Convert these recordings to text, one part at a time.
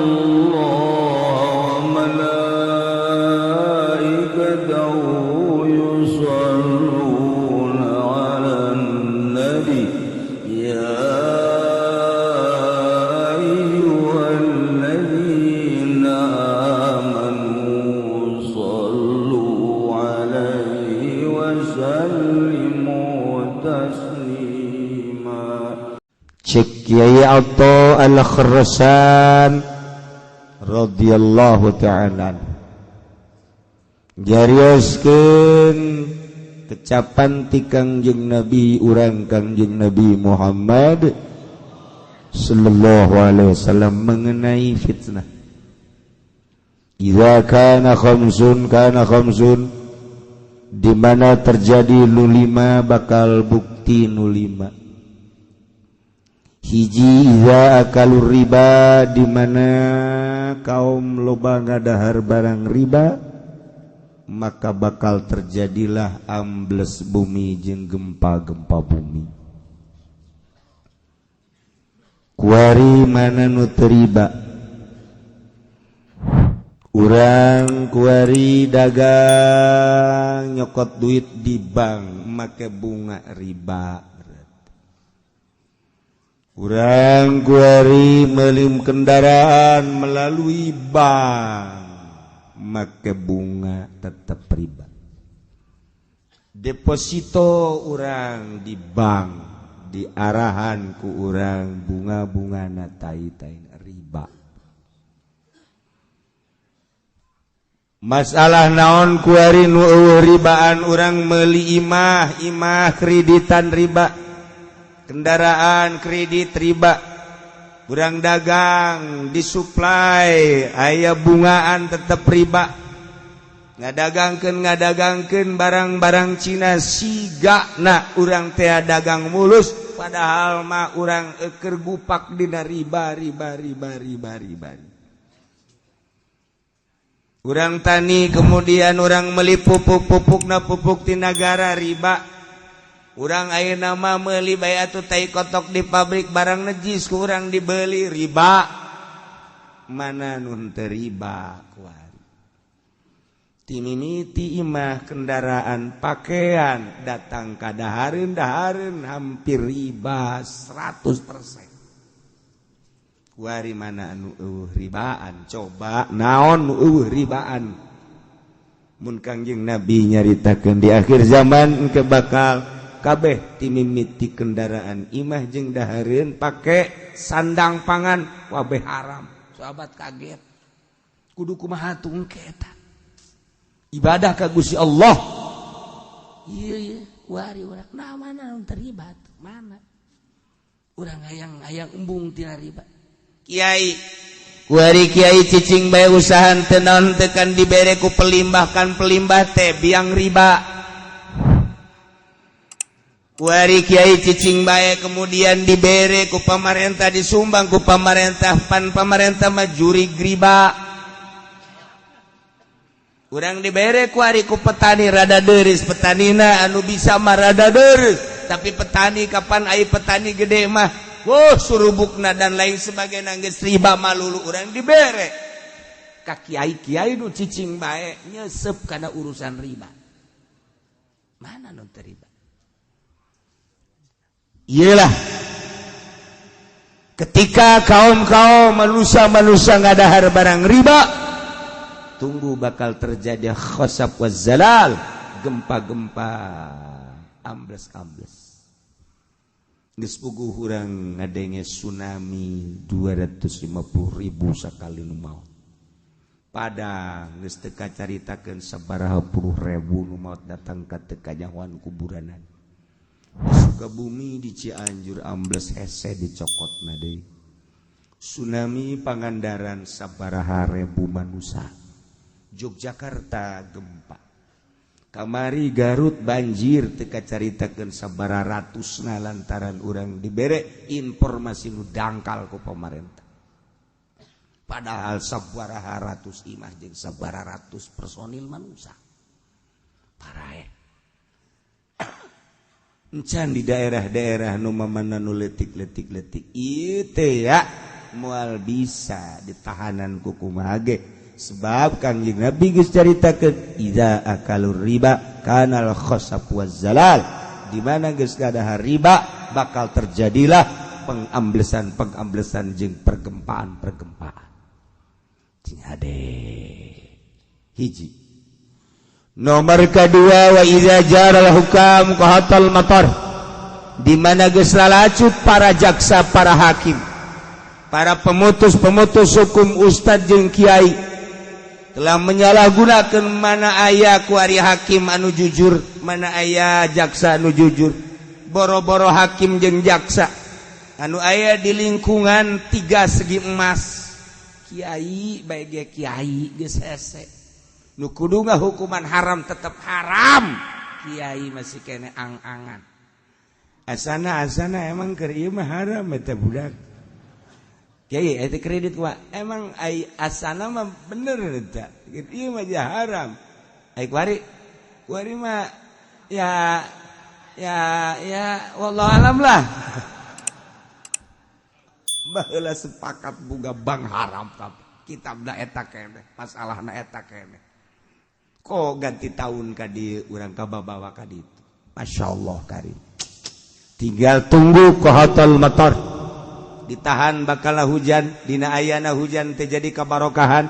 Allah wa malaikatahu yusalluna 'alan nabi ya ayyuhalladzina amanu sallu 'alaihi wa sallimu taslima. Cek Kiai Atha Al-Khrasan radhiyallahu ta'ala jarioskeun kecapan ti Kangjeng Nabi urang Kangjeng Nabi Muhammad sallallahu alaihi wasallam mengenai fitnah. Idza kana khamsun di mana terjadi nulima bakal bukti nulima. Hiji iza akalur riba di mana kaum loba ngadahar barang riba maka bakal terjadilah ambles bumi jeung gempa-gempa bumi. Kuari mana nu teu riba? Urang kuari dagang nyokot duit di bank make bunga riba. Urang kuari melim kendaraan melalui bank make bunga tetap riba. Deposito urang di bank diarahan ku urang bunga-bungana tai-tai riba. Masalah naon kuari nu eueuh ribaan urang meuli imah kreditan riba. Kendaraan kredit riba, urang dagang disuplai aya bungaan tetap riba. Ngadagangkeun barang-barang Cina sigana urang teh dagang mulus padahal mah urang keur gupak dina riba. Urang tani kemudian urang meuli pupukna pupuk ti nagara riba. Urang ayeuna mah meuli bae atuh tai kotok di pabrik barang najis ku urang dibeli riba. Mana nun teu riba kuari. Ti mimiti imah kendaraan pakaian datang ka dahareun hampir riba 100%. Kuari mana anu eueuh ribaan? Coba naon nu eueuh ribaan? Mun Kangjeng Nabi nyaritakeun di akhir zaman engke bakal kabeh ti mimiti kendaraan imah jeung dahareun pake sandang pangan wabeh haram. Sahabat kaget. Kudu kumaha tuh engke eta? Ibadah ka Gusti Allah. Ieu wari urang nah mana nu terlibat? Mana? Urang hayang embung tina riba. Kiai kuari kiai cicing bae usaha teu naon teu kan dibere ku pelimbah teh biang riba. Kuari kiai cicing bae kemudian dibere ku pamarentah disumbang ku pamarentah pamarentah mah juri riba. Urang dibere kuari ku petani rada deureus petanina anu bisa mah rada deureus tapi petani kapan aya petani gede mah surubukna dan lain sebagainya geus riba malulu urang dibere ka kiai nu cicing bae nyesep kana urusan riba. Mana nu teu riba? Iyalah ketika kaum manusia ngadahar barang riba tunggu bakal terjadi khosab wa zalal, gempa-gempa ambles geus puguh urang ngadenge tsunami 250.000 sakali nu maot padang geus teu kacaritakeun sabaraha puluh ribu nu maot datang ka teu kajahoan kuburanan. Sukabumi di Cianjur ambles hese dicokotna deui. Tsunami Pangandaran sabaraha ribu manusia. Yogyakarta gempa. Kamari Garut banjir teu kacaritakeun sabaraha ratusna lantaran urang dibere informasi nu dangkal ku pamarentah. Padahal sabaraha ratus imah jeung sabaraha ratus personil manusia. Parae. Encan di daerah-daerah nu mamana nu leutik-leutik ieu teh ya mual bisa ditahanan ku kumaha ge sebab Kangjeng Nabi geus caritakeun idza akalur riba kanal khasaf waz zalal di mana geus gadahar riba bakal terjadilah pengamblesan jeung pergempaan cing hade hiji nomor kedua wa idza jaral hukam qahatal matar di mana geus lalacut para jaksa para hakim para pemutus hukum ustad jeung kiai telah menyalahgunakan mana aya kuari hakim anu jujur mana aya jaksa anu jujur boro-boro hakim jeung jaksa anu aya di lingkungan 3 segi emas kiai bae ge kiai geus hese nu kudu hukuman haram tetap haram kiai masih kene ang-angan asana emang keur ieu mah haram eta budak kiai eta kredit wa emang ai asana mah bener eta ieu mah haram ai kuari mah ya wallahu alam lah baheula sepakat boga bang haram tapi kitabna eta keneh masalahna eta keneh kok ganti tahun ka dieu urang kababawa ka ditu masyaallah karim tinggal tunggu qahatul matar ditahan bakal hujan dina ayana hujan teh jadi kabarokahan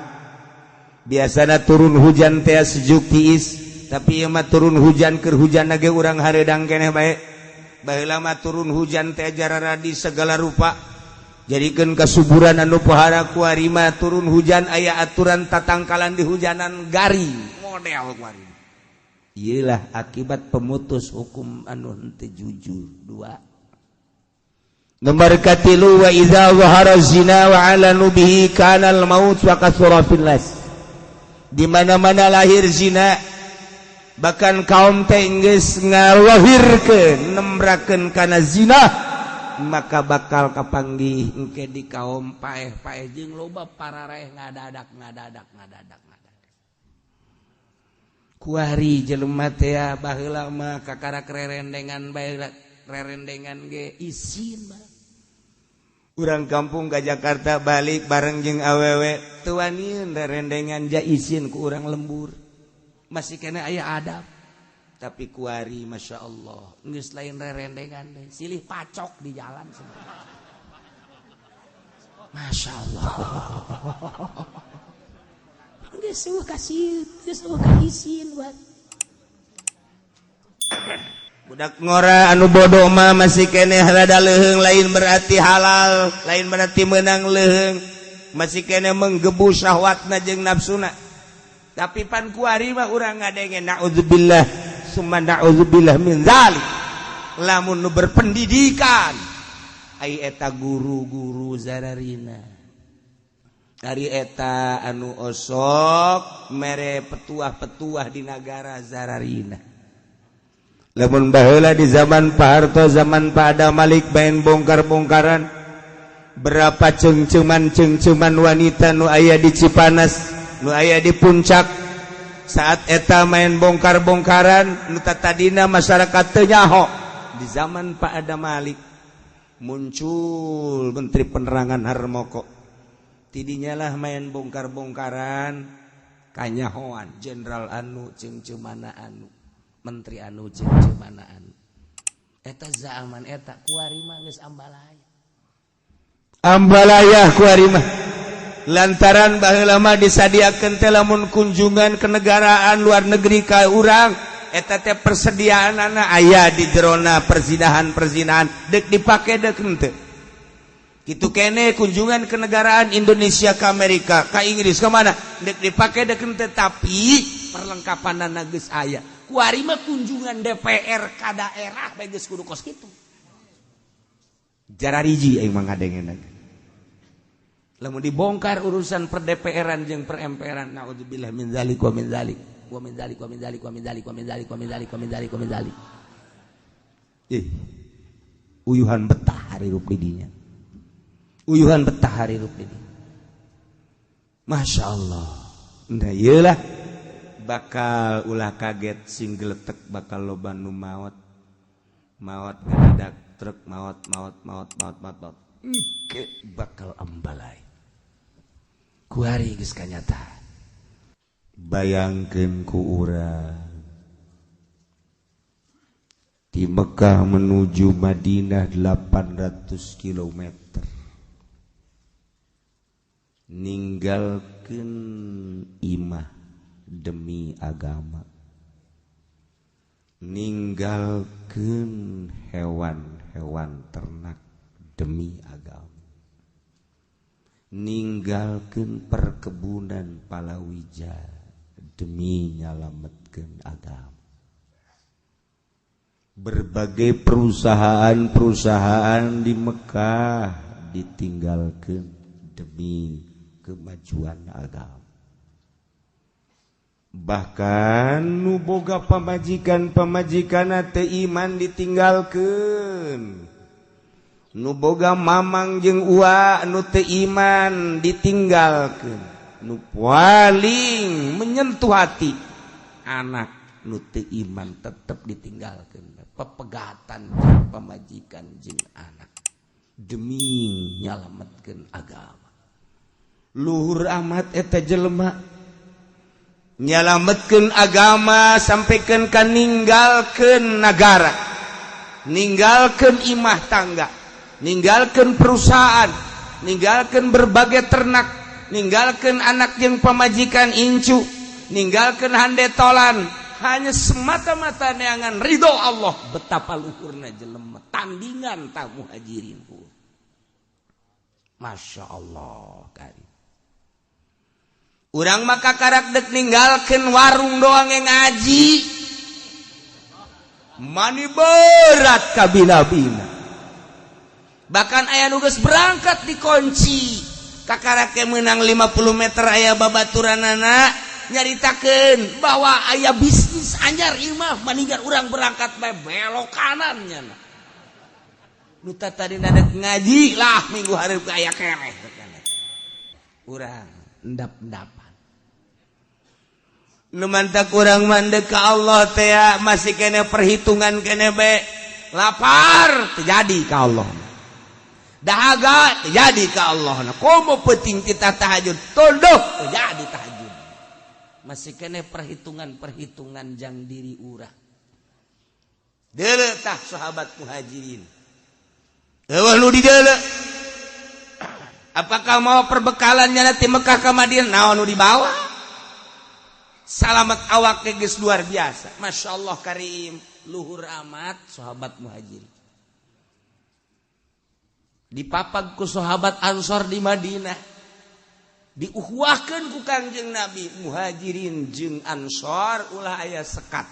biasana turun hujan teh sejuk tiis tapi ieu mah turun hujan keur hujan ge urang hareudang keneh bae baheula mah turun hujan teh jarara di segala rupa jadikeun kasuburan anu pohara kuari mah turun hujan aya aturan tatangkalan di hujanan garing model kuari ieulah akibat pemutus hukum anu henteu jujur 2 nomor katilu wa idza zahara zina wa alanu bihi kana al maut wa kasura fil nas di mana-mana lahir zina bahkan kaum teh geus ngalahirkeun nembrakeun kana zina maka bakal kapanggih engke di kaum paeh-paeh jeung loba parareh ngadadak kuari jelema teh baheula mah kakara rerendengan bae rerendengan ge isin mah urang kampung ka Jakarta balik bareng jeung awewe teu waniun rerendengan ja isin ku urang lembur masih kena aya adab tapi kuari Masya Allah geus lain rerendengan deh silih pacok di jalan Masya Allah geus kasih isin buat budak ngora anu bodoh mah masih keneh rada leuheung lain berarti halal lain berarti menang leuheung masih keneh menggebu syahwatna jeung nafsuna tapi pan kuari mah urang ngadenge naudzubillah summa naudzubillah min zalik lamun nu berpendidikan ai eta guru-guru zararina ari eta anu osok mere petuah-petuah di negara zararina lamun baheula di zaman Pak Harto zaman Pak Adam Malik main bongkar-bongkaran berapa cengceman wanita nu aya di Cipanas nu aya di puncak saat eta main bongkar-bongkaran nu tadina masyarakat teu nyaho di zaman Pak Adam Malik muncul Menteri Penerangan Harmoko tidinya lah main bongkar-bongkaran kanyahoan jenderal anu cengcemana anu menteri anu cengcemana anu eta zaman eta kuari mah geus ambalaya kuari mah lantaran baheula mah disadiakeun teh lamun kunjungan ke negaraan luar negeri ka urang eta teh persediaanana aya di jerona perzinahan deuk dipake deuk henteu kitu kene kunjungan ke negaraan Indonesia ke Amerika ka Inggris ke mana deuk dipake deuk henteu tapi perlengkapanana geus aya kuari mah kunjungan DPR ka daerah bae geus kudu kos kitu jarariji aing mah ngadengeun lamun dibongkar urusan per DPR-an jeung per MPR-an naudzubillah min zalik wa min zalik wa min zalik wa min zalik wa min zalik wa min zalik wa min zalik wa min zalik wa min zalik uyuhan betah hari rup didinya uyuhan betah hari rup didinya Masya Allah nah ieulah bakal ulah kaget sing geletek bakal loba nu maot ngadadak truk maot bakal ambalai kuari geus kanyata. Bayangkeun ku urang di Mekah menuju Madinah 800 kilometer, ninggalkeun imah demi agama, ninggalkeun hewan-hewan ternak demi agama, ninggalkeun perkebunan palawija demi nyalametkeun agama. Berbagai perusahaan-perusahaan di Mekah ditinggalkeun demi kemajuan agama. Bahkan nu boga pamajikan-pamajikan teu iman ditinggalkeun. Nu boga mamang jeung ua nu teu iman ditinggalkeun. Nu paling menyentuh hati anak nu teu iman tetep ditinggalkeun. Pepegatan pamajikan jeung anak demi nyalametkeun agama. Luhur amat eta jelema nyalametkeun agama sampaikeun ka ninggalkeun nagara, ninggalkeun imah tangga, ninggalkeun perusahaan, ninggalkeun berbagai ternak, ninggalkeun anak jeung pamajikan incu, ninggalkeun handetolan, hanya semata-mata neangan ridho Allah. Betapa luhurna jelema tandingan ta muhajirin. Masya Allah karim. Urang maka karak dek ninggalkeun warung doang yang ngaji, mani berat ka bina-bina. Bahkan aya nu geus berangkat dikunci, kakarak menang 50 meter aya babaturanana nyaritakeun bahwa aya bisnis anyar imah maninggal urang berangkat bae belok kanan nya. Nu tadi nadek ngaji lah minggu hareup aya keneh. Urang endap-endapan. Nu mantak urang mandek ka Allah teh masih kene perhitungan kene bae. Lapar terjadi ka Allah. Dahaga terjadi ka Allah. Komo penting kita tahajud toldoh terjadi tahajud. Masih kene perhitungan-perhitungan jang diri urang. Deuleu tah sahabat muhajirin. Eueuh nu di deuleu. Apakah mau perbekalannya nanti Mekah ke Madinah? Naon nu dibawa? Salamet awak geus luar biasa. Masya Allah karim, luhur amat sahabat muhajirin. Dipapag ku sahabat Ansor di Madinah. Diuhwahkeun ku Kangjeng Nabi, muhajirin jeung Ansor ulah aya sekat.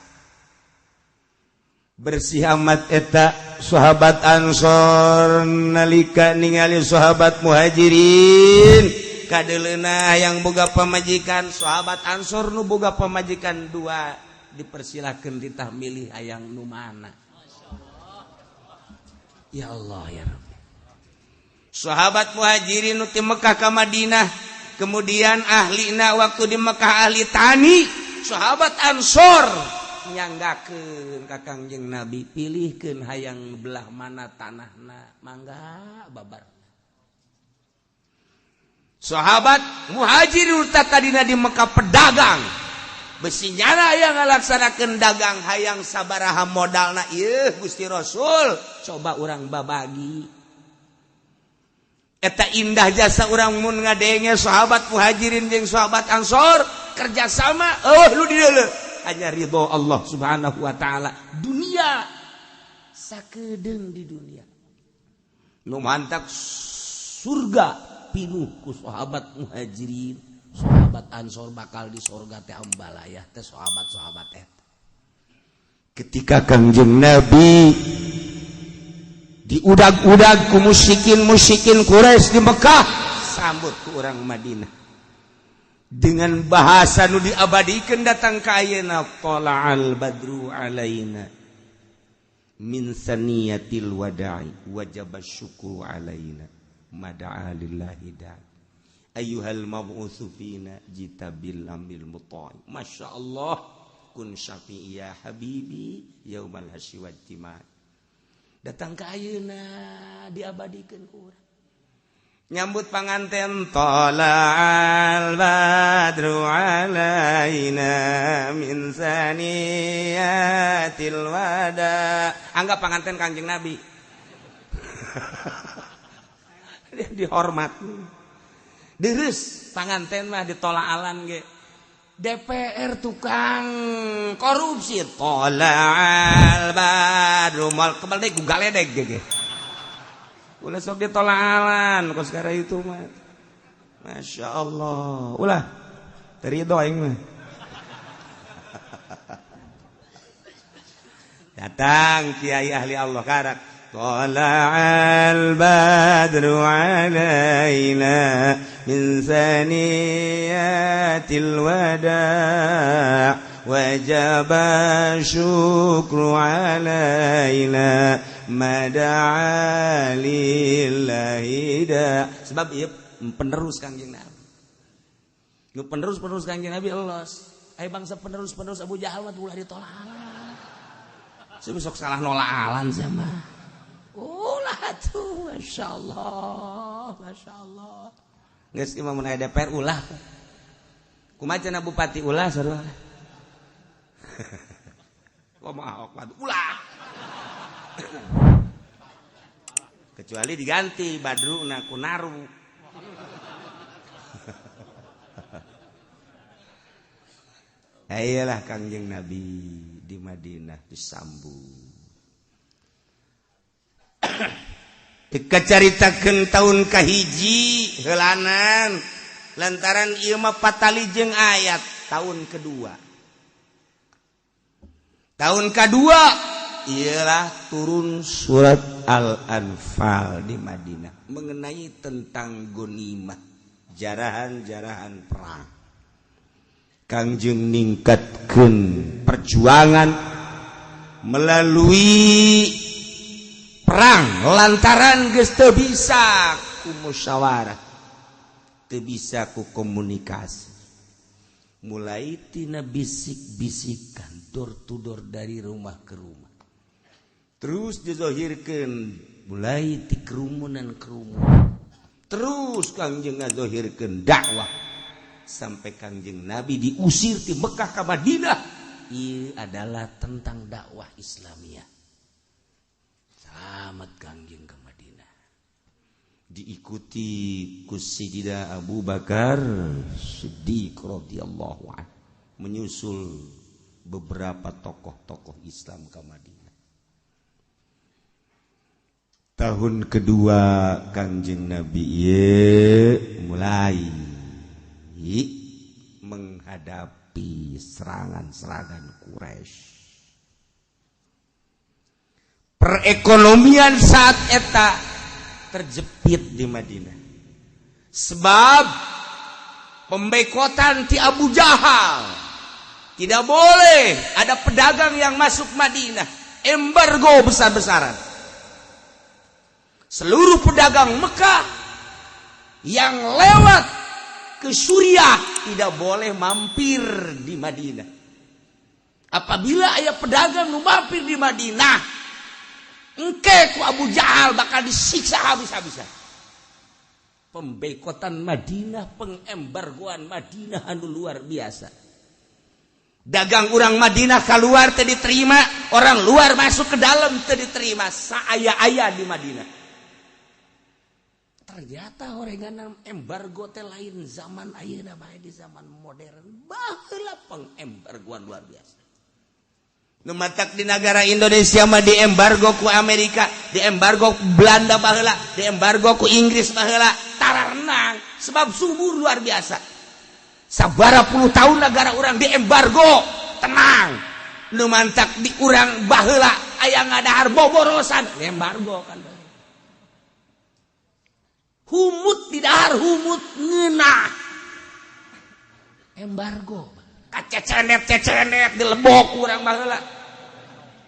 Bersih amat eta sahabat Ansor nalika ningali sahabat muhajirin kadeleuna yang boga pamajikan. Sahabat Ansor nu boga pamajikan dua dipersilakeun ditah milih hayang nu mana. Ya Allah ya Rabbi. Sahabat muhajirin nu ti Mekah ka Madinah, kemudian ahlina waktu di Mekah ahli tani, sahabat Ansor nyanggakeun ka Kangjeng Nabi, pilihkeun hayang belah mana tanahna, mangga babar. Sahabat muhajirin tadina di Mekah pedagang, besi nyana hayang ngalaksanakeun dagang hayang sabaraha modalna ieu Gusti Rasul, coba urang babagi. Eta indah jasa urang mun ngadenge sahabat muhajirin jeung sahabat Ansor kerjasama, lu di deuleu hanya ridho Allah subhanahu wa ta'ala. Dunia sakedeung di dunia nu mantak surga pinuh ku sahabat muhajirin, sahabat Ansor bakal di surga teh ambalayah teh sahabat-sahabat eta. Ketika Kangjeng Nabi diudag-udag ku musyrikin Quraisy di Mekah, sambut ku urang Madinah dengan bahasa nu diabadikeun datang ka ayeuna, tala'al badru alaina min saniyatil wada'i wajaba syukru alaina mada'a lillahi da'i ayyuhal mab'utsu fina jitabil amil mutai. Masya Allah, kun syafi'i ya habibi yaumal hasyi wal timai. Datang ka ayeuna diabadikeun urang nyambut panganten tala'al badru alaina min saniyatil wada. Anggap panganten Kangjeng Nabi. Dia dihormat. Deres panganten mah ditolaalan ge. DPR tukang korupsi tala'al badru mal kebal deuk galedeg ge. Ulah sok ditolaalan kos sekarang itu mah. Masya Allah. Ulah terido aing mah. Datang kiai ahli Allah karak. Tala'al badru alaina min saniyatil wada' wajaba syukru alaina mada'a lillahi da. Sebab ieu penerus Kangjeng Nabi. Nu penerus Kangjeng Nabi elos. Ai bangsa penerus Abu Jahal mah ulah ditolak. Sebab sok salah nolaalan sama. Ulah tuh masyaallah. Geus imam mun aya DPR ulah. Kumaha cenah bupati ulah sarua. Kumaha ulah. Kecuali diganti badruna ku naru. Ayolah Kangjeng Nabi di Madinah disambut. Dikacaritakeun taun kahiji heulanan lantaran ieu mah patali jeung ayat tahun kedua. Tahun kedua ialah turun surat Al-Anfal di Madinah mengenai tentang ghanimah, jarahan-jarahan perang. Kangjeng ningkatkeun perjuangan melalui perang lantaran geus teu bisa ku musyawarah, teu bisa ku komunikasi. Mulai tina bisik-bisikan door to door dari rumah ke rumah. Terus dizohirkeun mulai ti kerumunan. Terus Kangjeng ngazohirkeun dakwah sampai Kangjeng Nabi diusir di Mekah ke Madinah. Ieu adalah tentang dakwah Islamiyah. Selamat Kangjeng ke Madinah. Diikuti ku Sayyidina Abu Bakar Siddiq radhiyallahu anhu menyusul beberapa tokoh-tokoh Islam ke Madinah. Tahun kedua Kangjeng Nabi mulai menghadapi serangan-serangan Quraisy. Perekonomian saat eta terjepit di Madinah. Sebab pembekotan ti Abu Jahal. Tidak boleh ada pedagang yang masuk Madinah. Embargo besar-besaran. Seluruh pedagang Mekah yang lewat ke Suriah tidak boleh mampir di Madinah. Apabila ada pedagang nu mampir di Madinah, engke ku Abu Jahal bakal disiksa habis-habisan. Pembekotan Madinah, pengembargoan Madinah anu luar biasa. Dagang orang Madinah keluar teu diterima, orang luar masuk ke dalam teu diterima. Saaya-aya di Madinah. Ternyata horengan embargo teh lain zaman ayeuna bae di zaman modern. Baheula pengembargoan luar biasa. Nu matak di negara Indonesia mah diembargo ku Amerika, diembargo ku Belanda baheula, diembargo ku Inggris baheula, tararenang sebab subur luar biasa. Sabara puluh tahun negara orang diembargo, tenang. Nu mantak di urang baheula aya ngadahar boborosan, embargo kan. Humut di dahar, humut ngeunah. Embargo. Kacecenet dilebok urang baheula.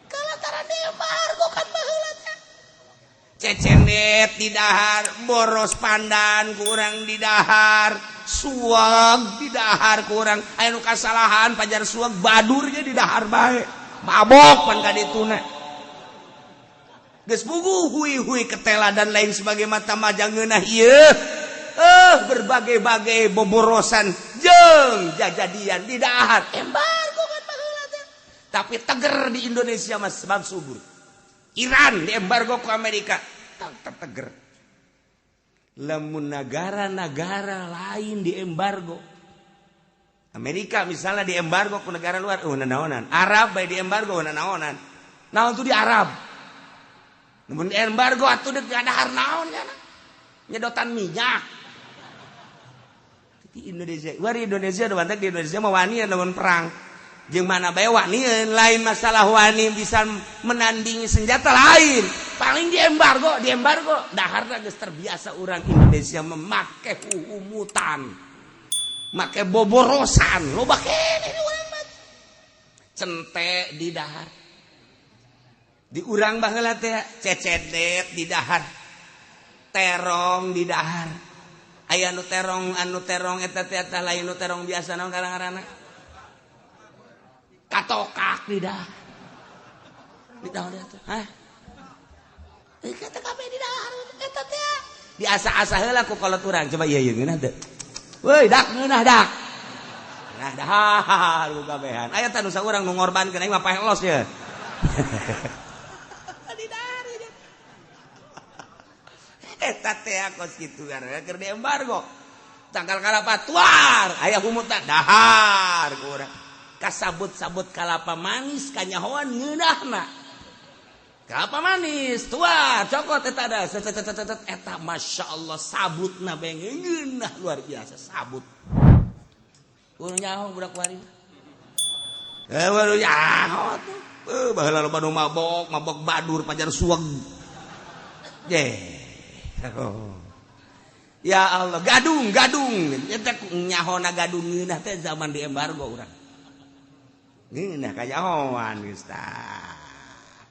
Kalantaran embargo kan baheula teh. Cecenet di dahar, boros pandan kurang di dahar, suag di dahar kurang. Aya nu kasalahan pajar suag badur ge di dahar bae. Mabok pan ka dituna. geus bugu hui-hui ketela dan lain sebagai mata majang ngeunah ieu berbagai-bagai boborosan jeung jajadian di dahar embargo kan baheula teh tapi teger di Indonesia mas sebab subur Iran di embargo ku Amerika teger lamun negara-negara lain di embargo Amerika misalnya di embargo ku negara luar naonan Arab bae di embargo naonan naon tuh di Arab namun di embargo atuh deuk dahar naon kana nyedotan minyak di Indonesia wari Indonesia do bantek di Indonesia mah wani lamun perang jeung mana bae wani lain masalah wani bisa menandingi senjata lain paling di embargo daharna geus terbiasa urang Indonesia memakai umutan make boborosan loba keneh urang mah cente di dahar di urang baheula teh cecedet di dahar terong di dahar aya anu terong eta teh lain nu terong biasa naon ngaranna katokak di dahar di dahar teh hah eta kabeh di dahar eta teh diasa-asa heula ku kolot urang coba ieu ngeunah teh weuy dak ngeunah dak nah dahar ku kabehan aya teh nu saurang nu ngorbankeun aing mah paelos ye di dahar eta teh kos kitu gara keur di embargo tanggal kalapa tuar aya humutna dahar ku urang kasabut-sabut kalapa manis kanyahoan ngeunahna kalapa manis tuar cokot eta da eta masyaallah sabutna bae ngeunah luar biasa sabut urang nyaho budak wari baru nyaho baheula loba nu mabok badur pajar suweg oh. Ya Allah gadung eta nyahona gadung ngeunah teh zaman di embargo urang ngeunah kanyahoan geus tah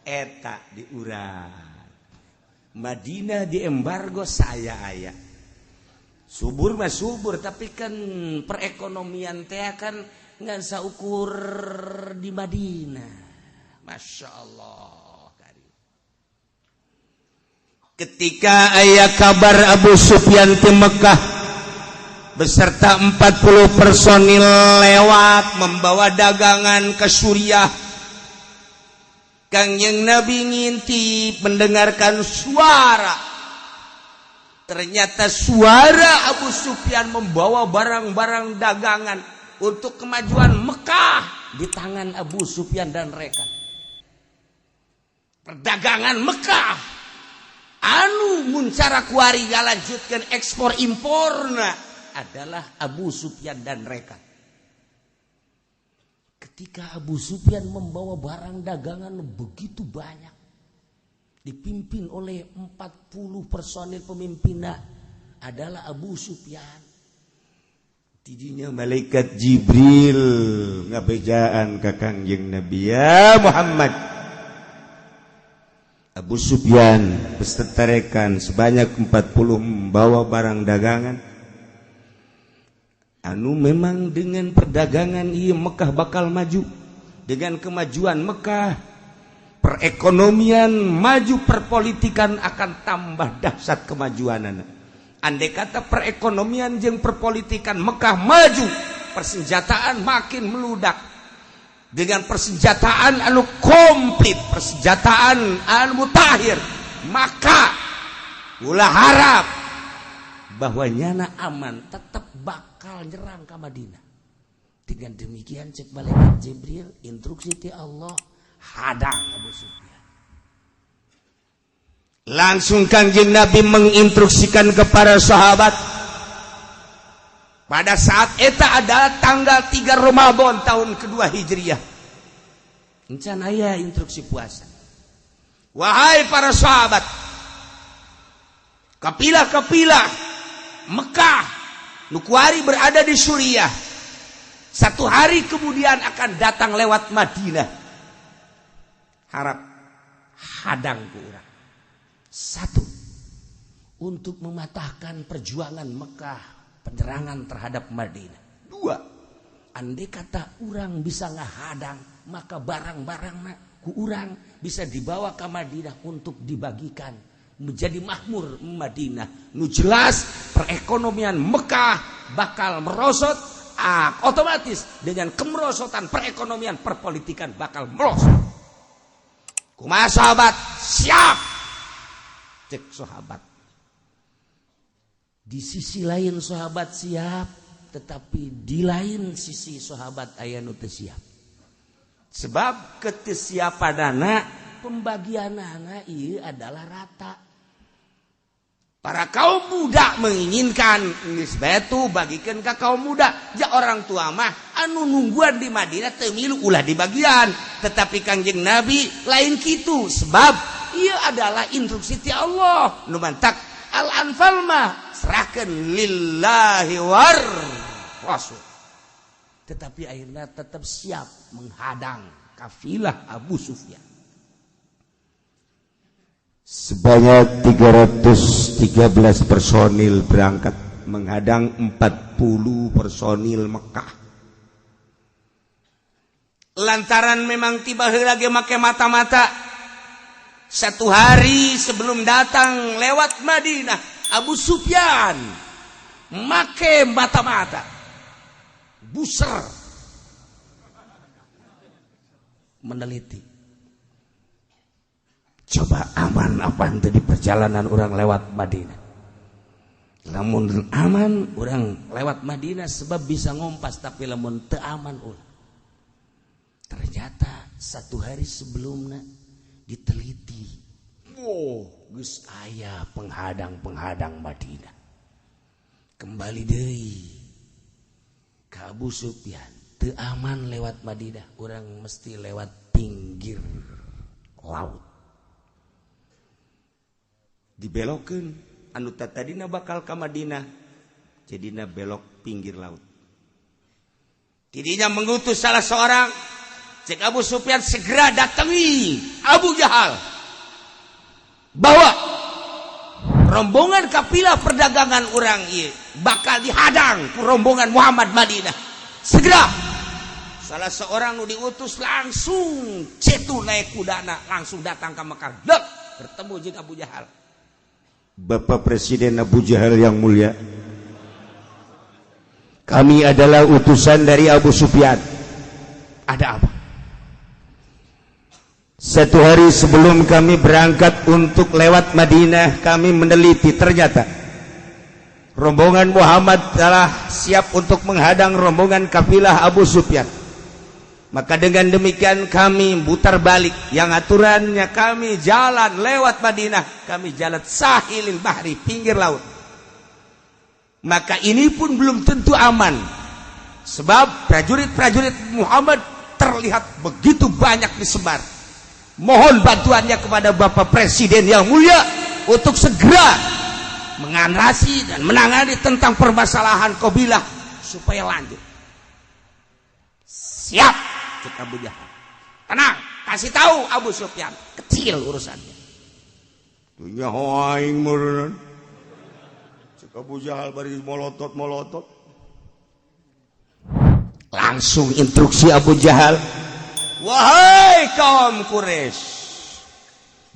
eta di urang Madinah di embargo saya aya subur mah subur tapi kan perekonomian teh kan ngan saukur di Madinah Masya Allah ketika aya kabar Abu Sufyan di Mekah beserta 40 personil lewat membawa dagangan ke Suriah Kangjeng Nabi ngintip mendengarkan suara ternyata suara Abu Sufyan membawa barang-barang dagangan untuk kemajuan Mekah di tangan Abu Sufyan dan rekan perdagangan Mekah anu muncara kuari ngalanjutkeun ekspor imporna adalah Abu Sufyan dan rekan. Ketika Abu Sufyan membawa barang dagangan begitu banyak dipimpin oleh 40 personil pemimpinnya adalah Abu Sufyan. Tidinya malaikat Jibril ngabejaan ka Kangjeng Nabi ya Muhammad Abu Sufyan beserta rekan sebanyak 40 membawa barang dagangan anu memang dengan perdagangan ieu Mekah bakal maju dengan kemajuan Mekah perekonomian maju perpolitikan akan tambah dahsyat kemajuanana andai kata perekonomian jeung perpolitikan Mekah maju persenjataan makin meludak dengan persenjataan anu komplit persenjataan anu mutakhir maka ulah harap bahwa nyana aman tetap bakal nyerang ke Madinah dengan demikian cek malaikat Jibril instruksi ti Allah hadang Abu Sufyan langsung Kangjeng Nabi menginstruksikan kepada sahabat pada saat eta adalah tanggal 3 Ramadan tahun kedua Hijriah. Encan aya instruksi puasa. Wahai para sahabat, kapilah-kapilah Mekah nukuari berada di Suriah. Satu hari kemudian akan datang lewat Madinah. Harap hadang ku urang. Satu, untuk mematahkan perjuangan Mekah penyerangan terhadap Madinah. Dua, andai kata orang bisa ngahadang maka barang-barangna ku urang bisa dibawa ke Madinah untuk dibagikan menjadi makmur Madinah. Nu jelas perekonomian Mekah bakal merosot, otomatis dengan kemerosotan perekonomian perpolitikan bakal merosot. Kumaha sahabat? Siap. Cek sahabat. Di sisi lain sahabat siap, tetapi di lain sisi sahabat aya nu teu siap. Sebab ketesiapanana pembagianana ieu adalah rata. Para kaum muda menginginkan geus betu bagikeun ka kaum muda. Ja orang tua mah anu nungguan di Madinah teu milu ulah dibagian, tetapi Kangjeng Nabi lain kitu sebab ieu adalah instruksi ti Allah. Nu mantak al-anfal mah serahkeun lillahi war rasul. Tetapi akhirnya tetap siap menghadang kafilah Abu Sufyan. Sebanyak 313 personil berangkat menghadang 40 personil Mekah. Lantaran memang tiba heula ge make mata-mata. Satu hari sebelum datang lewat Madinah, Abu Sufyan make mata-mata. Buser meneliti. Coba aman apa ente di perjalanan orang lewat Madinah. Lamun aman orang lewat Madinah sebab bisa ngompas, tapi lamun teu aman ulah. Ternyata satu hari sebelumnya diteliti. Geus aya penghadang-penghadang Madinah. Kembali deui ka Abu Sufyan, teu aman lewat Madinah, orang mesti lewat pinggir laut. Dibelokeun anu tadina bakal ka Madinah, jadina belok pinggir laut. Tidinya mengutus salah seorang, cek Abu Sufyan segera datangi Abu Jahal, bahwa rombongan kafilah perdagangan orang ieu bakal dihadang ku rombongan Muhammad Madinah. Segera salah seorang nu diutus langsung cetu naik kudana langsung datang ke Mekah. Dek, bertemu jeung Abu Jahal. Bapak Presiden Abu Jahal yang mulia, kami adalah utusan dari Abu Sufyan. Ada apa? Satu hari sebelum kami berangkat untuk lewat Madinah, kami meneliti, ternyata rombongan Muhammad telah siap untuk menghadang rombongan kafilah Abu Sufyan. Maka dengan demikian kami putar balik. Yang aturannya kami jalan lewat Madinah, kami jalan sahilil bahri, pinggir laut. Maka ini pun belum tentu aman, sebab prajurit-prajurit Muhammad terlihat begitu banyak disebar. Mohon bantuannya kepada Bapak Presiden yang mulia untuk segera mengatasi dan menangani tentang permasalahan kabilah supaya lanjut. Siap, cek Abu Jahal. Tenang, kasih tahu Abu Sufyan, kecil urusannya. Dunya aing meureun. Cek Abu Jahal bari molotot. Langsung instruksi Abu Jahal, wahai kaum Quraisy,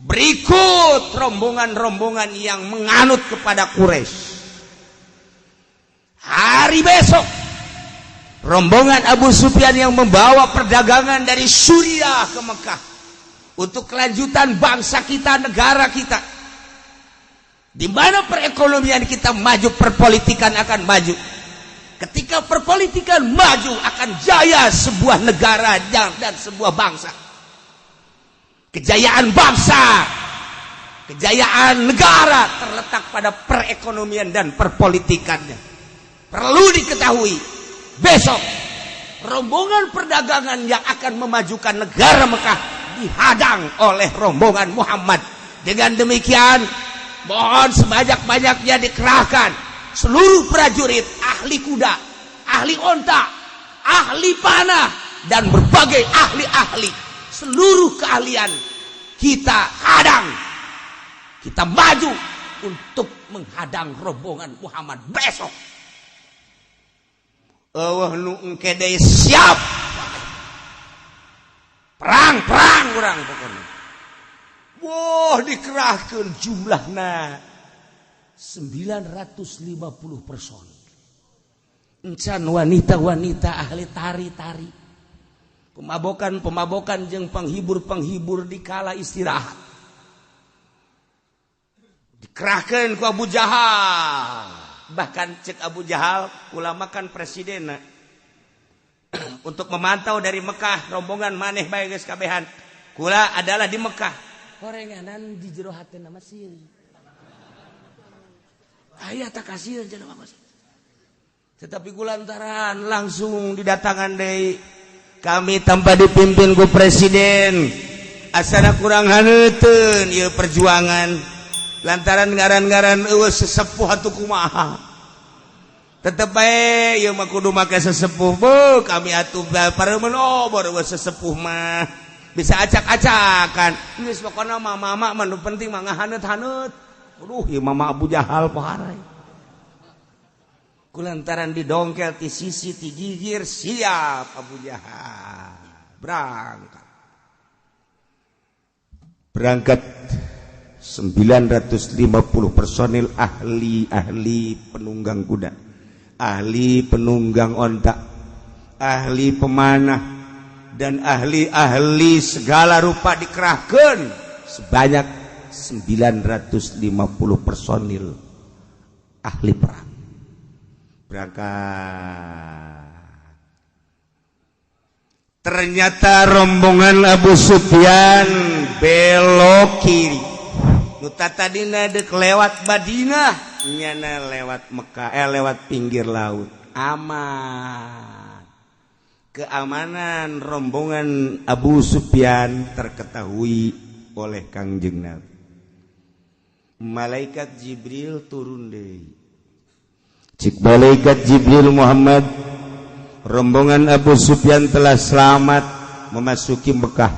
berikut rombongan-rombongan yang menganut kepada Quraisy. Hari besok rombongan Abu Sufyan yang membawa perdagangan dari Suriah ke Mekah untuk kelanjutan bangsa kita, negara kita, di mana perekonomian kita maju, perpolitikan akan maju. Ketika perpolitikan maju, akan jaya sebuah negara dan sebuah bangsa. Kejayaan bangsa, kejayaan negara terletak pada perekonomian dan perpolitikannya. Perlu diketahui, besok rombongan perdagangan yang akan memajukan negara Mekah dihadang oleh rombongan Muhammad. Dengan demikian, mohon sebanyak-banyaknya dikerahkan seluruh prajurit, ahli kuda, ahli onta, ahli panah, dan berbagai ahli-ahli. Seluruh keahlian kita hadang, kita maju untuk menghadang rombongan Muhammad besok. Nu engke deui siap. Perang orang pokoknya. Wah, dikerahkan jumlahnya 950 personil. Encan wanita-wanita ahli tari-tari. Pemabokan jeung penghibur-penghibur di kala istirahat. Dikerahkan ku Abu Jahal. Bahkan cek Abu Jahal ulama kan presiden untuk memantau dari Mekah rombongan maneh bae geus kabehan. Kula adalah di Mekah. Horenganan di jero hatena masih. Aya tak kasih jelema mas. Tetapi kulantaran langsung didatangan deui kami tanpa dipimpin ku presiden. Asana kurang haneuteun ieu perjuangan. Lantaran ngaran-ngaran eueus sesepuh atuh kumaha. Tetep bae ieu mah kudu make sesepuh. Beuh kami atuh pareumeuh obor eueus sesepuh mah. Bisa acak-acakan. Geus pokona mama mah nu penting mah ngahaneut-haneut. Aduh, ieu mama Abu Jahal paharai. Kulantaran didongkel ti sisi ti gigir siap Abu Jahal. Berangkat 950 personil ahli penunggang kuda, ahli penunggang onta, ahli pemanah, dan ahli segala rupa dikerahkan sebanyak 950 personil ahli perang. Berangkat. Ternyata rombongan Abu Sufyan belok kiri. Nu tadina dek lewat Madinah, nyana lewat Mekah, lewat pinggir laut. Aman. Keamanan rombongan Abu Sufyan terketahui oleh Kangjeng Nabi. Malaikat Jibril turun deui. Cik malaikat Jibril Muhammad, rombongan Abu Sufyan telah selamat memasuki Mekah.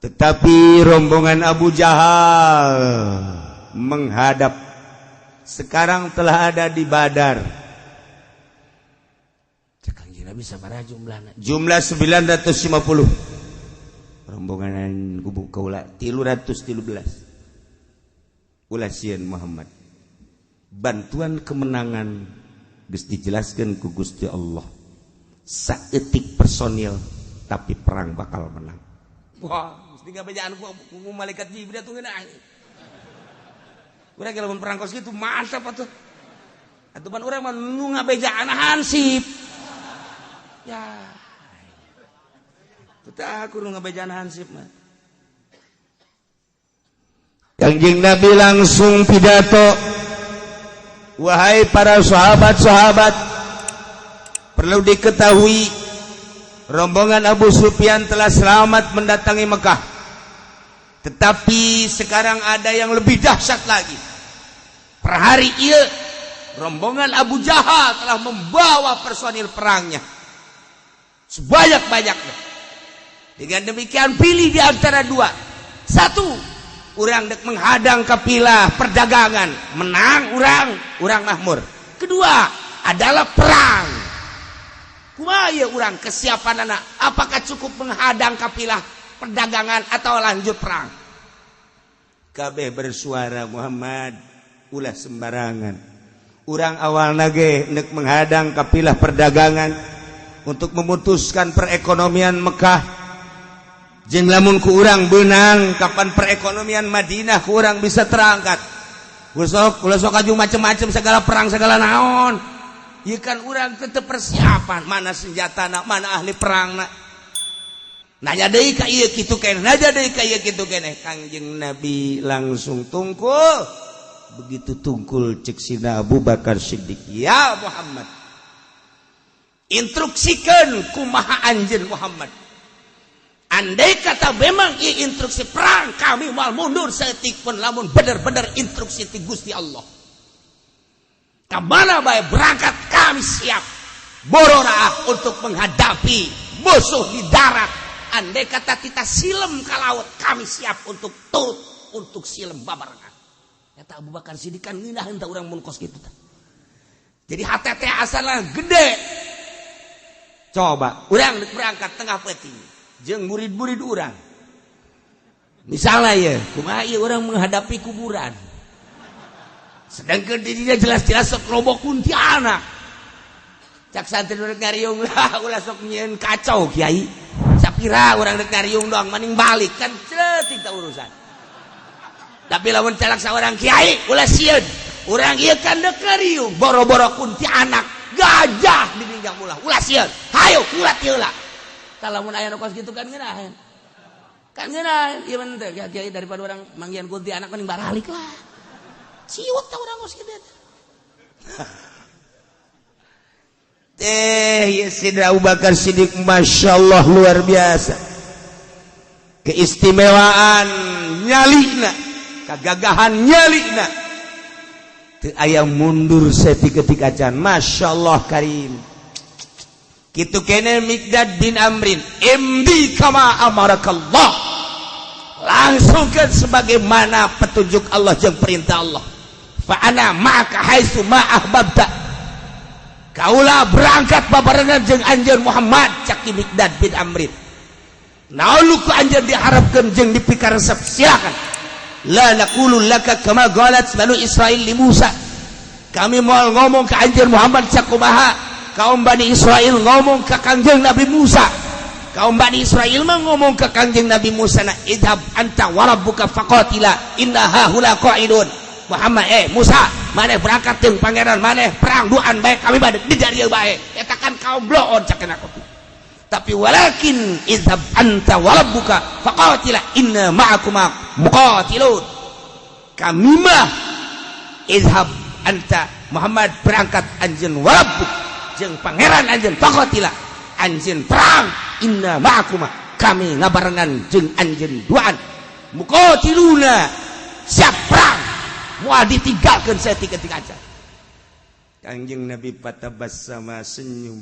Tetapi rombongan Abu Jahal menghadap. Sekarang telah ada di Badar. Jumlah 950. Rombongan kubu kaula 313. Ulah sieun Muhammad. Bantuan kemenangan geus dijelaskeun ku Gusti Allah. Saeutik personil tapi perang bakal menang. Wah, mesti ngabejaan ku malaikat Jibril tuh ngeunah. Urang lamun perang kos kitu mantap atuh. Atuh urang mah nu ngabejaan hansip. Ya. Teu aku nu ngabejaan hansip mah. Kangjeng Nabi langsung pidato. Wahai para sahabat-sahabat, perlu diketahui rombongan Abu Sufyan telah selamat mendatangi Mekah. Tetapi sekarang ada yang lebih dahsyat lagi. Per hari ini rombongan Abu Jahal telah membawa personil perangnya sebanyak-banyaknya. Dengan demikian pilih di antara dua. Satu, urang dek menghadang kapilah perdagangan, menang urang mahmur. Kedua adalah perang. Kumaha ieu urang kesiapan anak? Apakah cukup menghadang kapilah perdagangan atau lanjut perang? Kabeh bersuara Muhammad, ulah sembarangan. Urang awalna ge neuk menghadang kapilah perdagangan untuk memutuskan perekonomian Mekah. Jeung lamun ku urang beunang kapan perekonomian Madinah ku urang bisa terangkat. Ulah sok aju macem-macem segala perang segala naon. Ieu kan urang tetep persiapan, mana senjatana, mana ahli perangna. Nanya deui ka ieu kitu keneh, nanya deui ka ieu kitu keneh. Kangjeng Nabi langsung tungkul. Begitu tungkul cek sina Abu Bakar Siddiq, "Ya Muhammad, instruksikeun kumaha anjeun Muhammad. Andai kata memang ieu instruksi perang, kami moal mundur saeutik pun lamun bener-bener instruksi ti Gusti Allah. Kamana bae berangkat kami siap. Bororaah untuk menghadapi musuh di darat. Andai kata kita silem ka laut, kami siap untuk turut untuk silem babarengan." Eta Abu Bakar Siddiq kan ngeunah henteu urang mun kos kitu teh. Jadi hate teh asalna gede. Coba urang berangkat tengah peuting. jeung murid-murid urang. Misalnya ya, kumaha ieu urang menghadapi kuburan. Sedangkan dirinya jelas-jelas sok loba kuntilanak. Cak santri rek ngariung ulah sok nyieun kacau kiai. Sapira urang rek ngariung doang maning balik kan ceut urusan. Tapi lamun calak saurang kiai ulah sieun. Urang ieu kan deuk ngariung boro-boro kuntilanak, gajah di pinggang ulah. Ulah sieun. Hayu ulat ieu lah. Lamun aya nu kos kitu kan ngeunaheun. Kan ngeunaheun ieu mah teh kiai daripada urang manggihan kuntilanak mending baralik lah. Ciut teh urang kos kitu. Ya Sidra Abu Bakar Siddiq Masya Allah luar biasa keistimewaan nyalina kegagahan nyalina teu aya mundur saeutik-eutik acan Masya Allah karim kitu kene Miqdad bin Amrin imdi kama amarakallah langsungkan sebagaimana petunjuk Allah jeung perintah Allah fa ana ma'aka haitsu ma ahbabta kaulah berangkat babarengan jeung anjeun Muhammad cak Miqdad bin Amrin. Naon ku anjeun diharapkeun jeung dipikaresep silakan. La naqulu laka kama qalat Banu Israil li Musa. Kami moal ngomong ka anjeun Muhammad cak kumaha kaum Bani Israil ngomong ka Kangjeng Nabi Musa. Kaum Bani Israil mah ngomong ka Kangjeng Nabi Musa na idhab anta wa rabbuka faqatila inna haula qa'idun. Muhammad Musa maneh berangkat jeung pangeran maneh perang duaan bae kami bade di dieu bae eta kan kaum bloon cakeun aku tapi walakin izhab anta wa rabbuka faqatila inna ma'akuma muqatilun kami mah izhab anta Muhammad berangkat anjeun wa rabbuk jeung pangeran anjeun faqatila anjeun perang inna ma'akuma kami ngabarengan jeung anjeun duaan muqatiluna siap perang moal ditinggalkeun saeutik-eutik aja. Kangjeng Nabi patabassama senyum.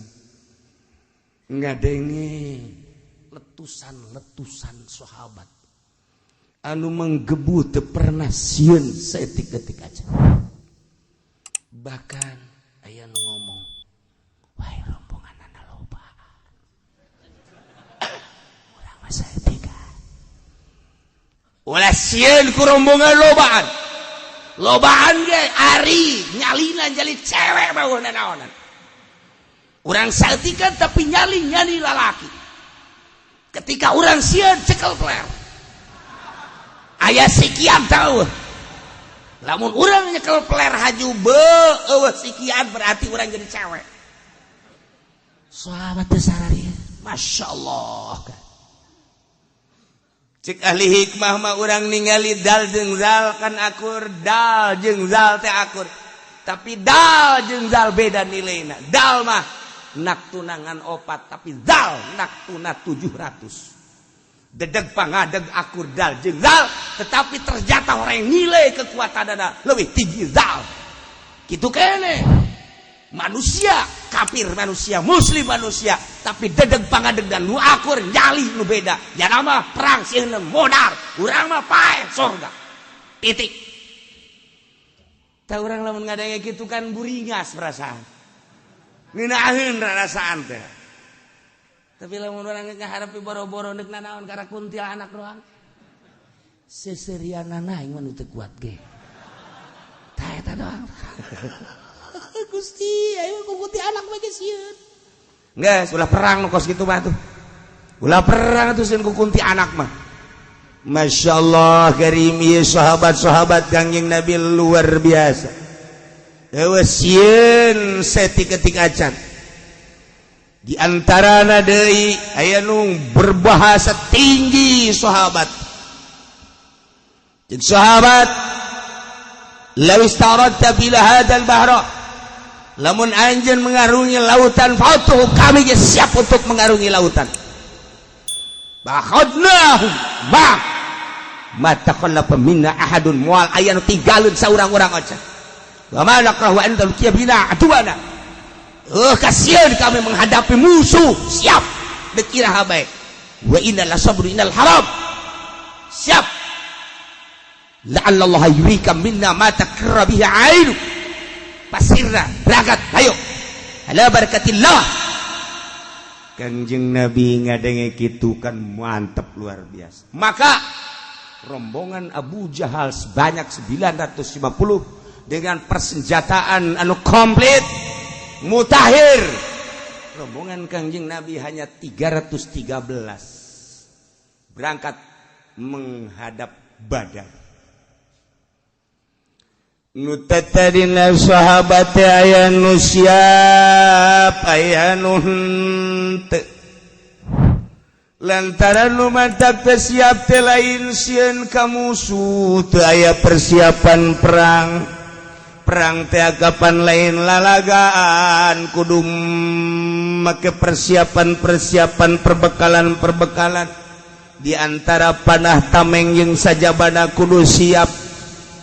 Ngadenge letusan-letusan sahabat anu menggebu teu pernah sieun saeutik-eutik aja. Bahkan aya nu ngomong, "Wahai rombonganna loba." Urang mah saeutik. Ulah sieun ku rombongan lobaan. Lobaan ge ari nyalina jadi cewek baheuna naonan urang saeutikan tapi nyali lalaki ketika urang sieun cekel fler aya sikian tahu lamun urang nyekel fler haju eueuh sikian berarti urang jadi cewek sahabat teh sararieu Masya Allah cik ahli hikmah mah urang ningali dal jeung zal kan akur dal jeung zal teh akur tapi dal jeung zal beda nilaina dal mah nak tunangan 4 tapi zal nak tuna 700 dedeg pangadeg akur dal jeung zal tetapi ternyata orang nilai kekuatanana leuwih tinggi zal kitu keneh manusia kafir manusia muslim manusia tapi dedeg pangadeg dan nu akur nyali nu beda ya nama perang sieun modal urang mah pae surga titik tah urang lamun ngadenge kitu kan buringas perasaan ngeunaheun rasaan teh tapi lamun urang ngaharapi boro-boro neuk nanaon karena kuntilanak doang seserianana aing mah nu teu kuat ge tah eta doang Gusti, ayo ku kuntilanak mah geus sieun. Geus ulah perang nu kos kitu mah tuh. Ulah perang atuh sieun ku kuntilanak mah. Masyaallah karim ieu sahabat-sahabat Kangjeng Nabi luar biasa. Eueuh sieun saeutik-eutik acan. Di antarana deui aya nu berbahasa tinggi sahabat. Jeung sahabat law istaradta bila hadzal bahra lamun anjeun mengarungi lautan fatuh kami ge siap untuk mengarungi lautan bakhadnahu ma taqallafa minna ahadun moal aya nu tinggalun saurang-urang acan wa ma nakrahu an talqiya bina atuana kasieun kami menghadapi musuh siap dikira habae wa innal sabru innal haram siap la'allallah yurika minna ma takarra bihi ainu pasirna berangkat ayo ala barakatillah Kanjeng Nabi ngadenge kitu kan mantep luar biasa. Maka rombongan Abu Jahal sebanyak 950 dengan persenjataan anu komplit mutakhir. Rombongan Kanjeng Nabi hanya 313 berangkat menghadap Badar. Nu tadina sahabat aya nu siap aya nu henteu. Lantaran nu mantap teu siap teh lain sieun ka musuh, teu aya persiapan perang. Perang teh agapan lain lalagaan, kudu make persiapan perbekalan. Di antara panah tameng jeung sajabana kudu siap.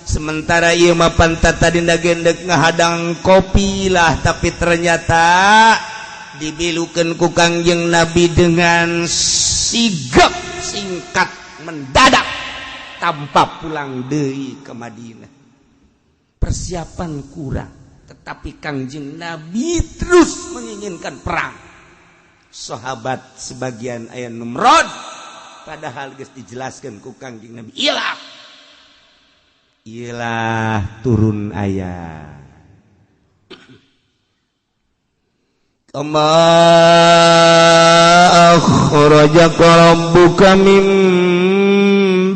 Sementara ieu mah pantata dina gendek ngahadang kopi lah, tapi ternyata dibilukeun ku Kangjeng Nabi dengan sigap singkat mendadak tanpa pulang deui ke Madinah. Persiapan kurang, tetapi Kangjeng Nabi terus menginginkan perang. Sahabat sebagian aya numrod, padahal geus dijelaskeun ku Kangjeng Nabi. Iyalah turun ayat. Kama akhrajaka rabbuka min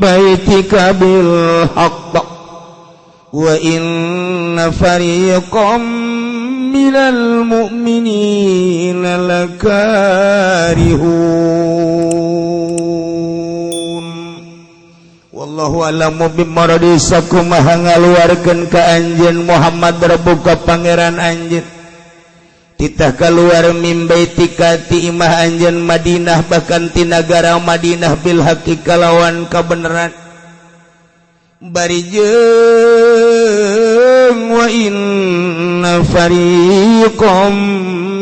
baitika bil haqq wa inna fariqam minal mu'minina lakarihun. Wallahu a'lamu bimaradihi kumaha ngaluarkeun ka anjeun Muhammad rabbuka pangeran anjeun titah keluar min baitika ti imah anjeun Madinah bahkan ti nagara Madinah bil haqqi kalawan kabeneran bari jeung wa inna fariqam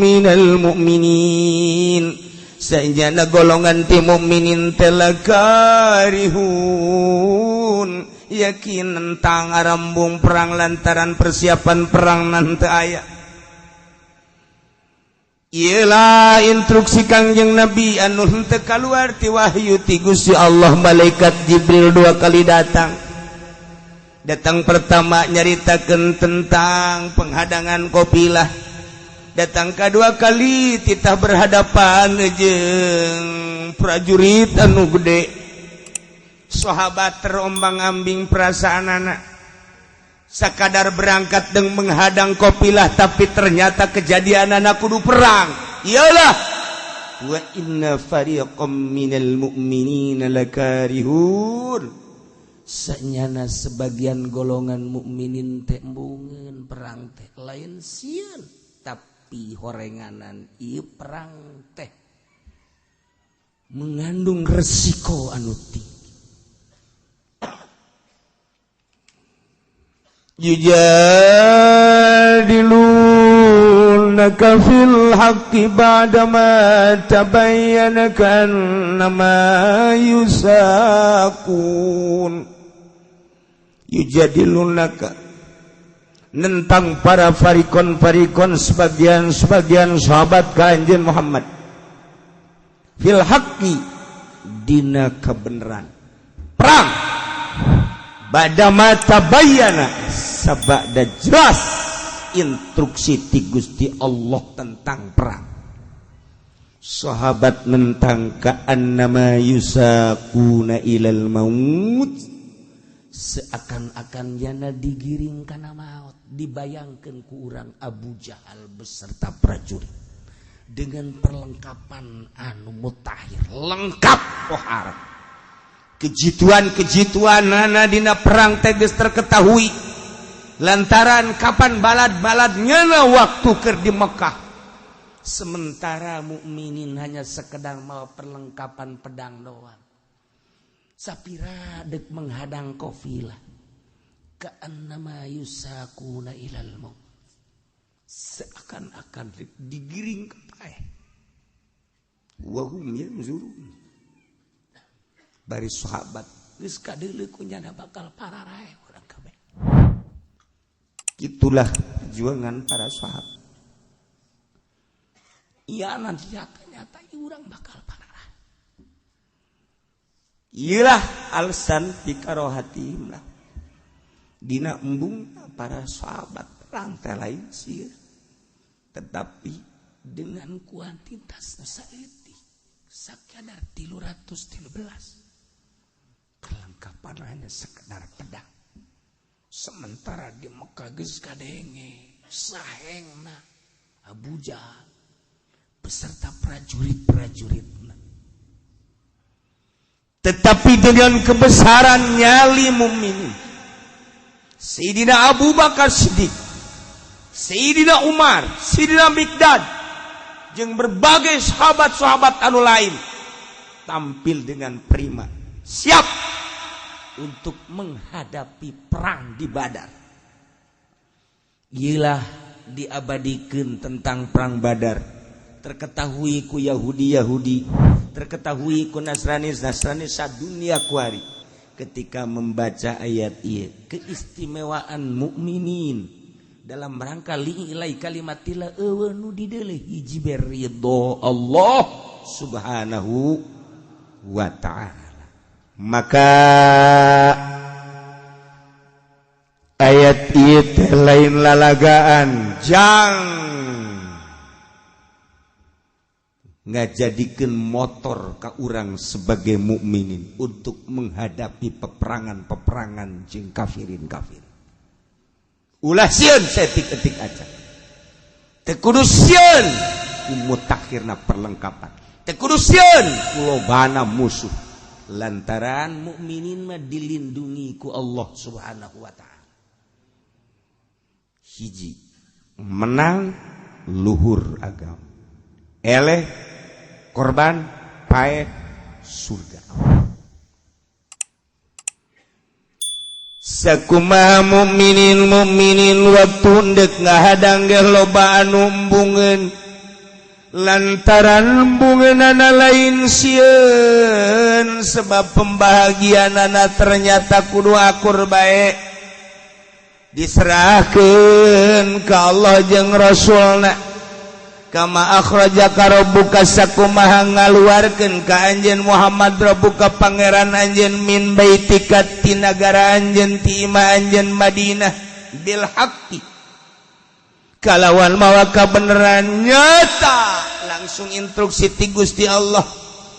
minal mu'minin saenjana golongan ti mukminin teh lakarihun yakin tentang arambung perang lantaran persiapan perang nanti aya. Ialah instruksi Kangjeng Nabi anu henteu kaluar ti wahyu ti Gusti Allah. Malaikat Jibril 2 kali datang pertama nyaritakeun tentang penghadangan kafilah. Datang kedua kali titah berhadapan jeung prajurit anu gede. Sahabat terombang-ambing perasaanana. Sakadar berangkat dan menghadang kafilah tapi ternyata kejadian anak kudu perang. Iyalah wa inna fariqam minal mu'minina lakarihun. Sanyana sebagian golongan mukminin teh embungeun perang teh lain sieun. Tapi horenganan ieu perang teh mengandung resiko anu tinggi. Yujadilunaka fil haqqi ba'dama tabayyana ka'annama yusaqun. Yujadilunaka nentang para farikon sebagian sahabat kanjeng Muhammad fil haqqi dina kebenaran perang badama tabayyana sabada jelas instruksi ti Gusti Allah tentang perang. Sahabat nentang ka'annama yusaquna ilal maut seakan-akan yana digiring kana maut. Dibayangkan ku urang Abu Jahal beserta prajurit dengan perlengkapan anu mutakhir lengkap pohara. Kejituan nana dina perang teges terketahui lantaran kapan balad nyana waktu keur di Mekah. Sementara mukminin hanya sekedar mau perlengkapan pedang doang. Sapira dek menghadang kafilah. Ka'annama yusaquna ilal maut. Seakan-akan digiring ke paeh. Wa hum yanzurun. Bari sahabat geus kadeuleu ku nyana bakal pararae urang kabeh. Itulah perjuangan para sahabat. iya nanti nyata urang bakal parah. Iyalah alasan dikarohatihim lah dina embung para sahabat perang teh lain sih, tetapi dengan kuantitas saeutik sakadar 313 kelengkapan hanya sekedar pedang. Sementara di Mekah geus kadenge sahengna Abu Jahal beserta prajurit-prajuritna. Tetapi dengan kebesaran nyali mukminin Sayyidina Abu Bakar Siddiq, Sayyidina Umar, Sayyidina Miqdad jeung berbagai sahabat-sahabat anu lain tampil dengan prima, siap untuk menghadapi perang di Badar. Iyalah diabadikeun tentang perang Badar, terketahui ku Yahudi, terketahui ku Nasrani sadunia kuari ketika membaca ayat ieu, keistimewaan mukminin dalam rangka li'ilai kalimatillah nu dideuleh hiji ridho Allah Subhanahu wa ta'ala. Maka ayat ieu lain lalagaan jang ngajadikeun motor ka urang sebagai mukminin untuk menghadapi peperangan jeung kafirin. Ulah sieun setik-etik aja. Teu kudu sieun ku mutakhirna perlengkapan. Teu kudu sieun ku lobana musuh. Lantaran mukminin mah dilindungi ku Allah Subhanahu wa taala. Hiji, menang luhur agama. Eleh korban pae surga. Sakumaha mukminin waktu ndek ngahadang ge loba anu embungeun lantaran embungeunana lain sieun sebab pembahagianana ternyata kudu akur bae diserahkeun ka Allah jeung Rasulna. Kama akhrajaka rabbuka sakumaha ngaluarkeun ka anjeun Muhammad rabbuka pangeran anjeun min baitika ti nagara anjeun ti imah anjeun Madinah bil haqqi kalawan mawa kabeneran nyata langsung instruksi ti Gusti Allah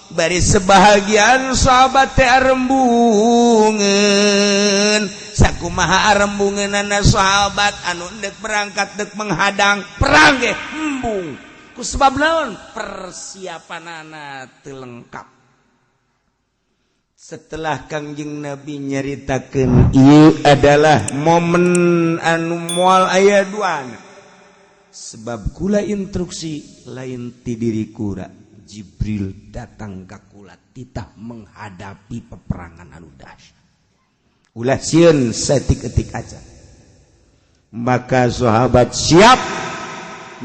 bari sebahagian sahabat teh arembungeun sakumaha arembungeunana sahabat anu deuk berangkat deuk menghadang perang ge embung ku sebab naon persiapanana teu lengkap. Setelah Kangjeng Nabi nyaritakeun ieu adalah momen anu moal aya duana sebab kula instruksi lain ti diri kura Jibril datang ka kula titah menghadapi peperangan anu dahsyat. Ulah sieun saeutik-eutik aja. Maka sahabat siap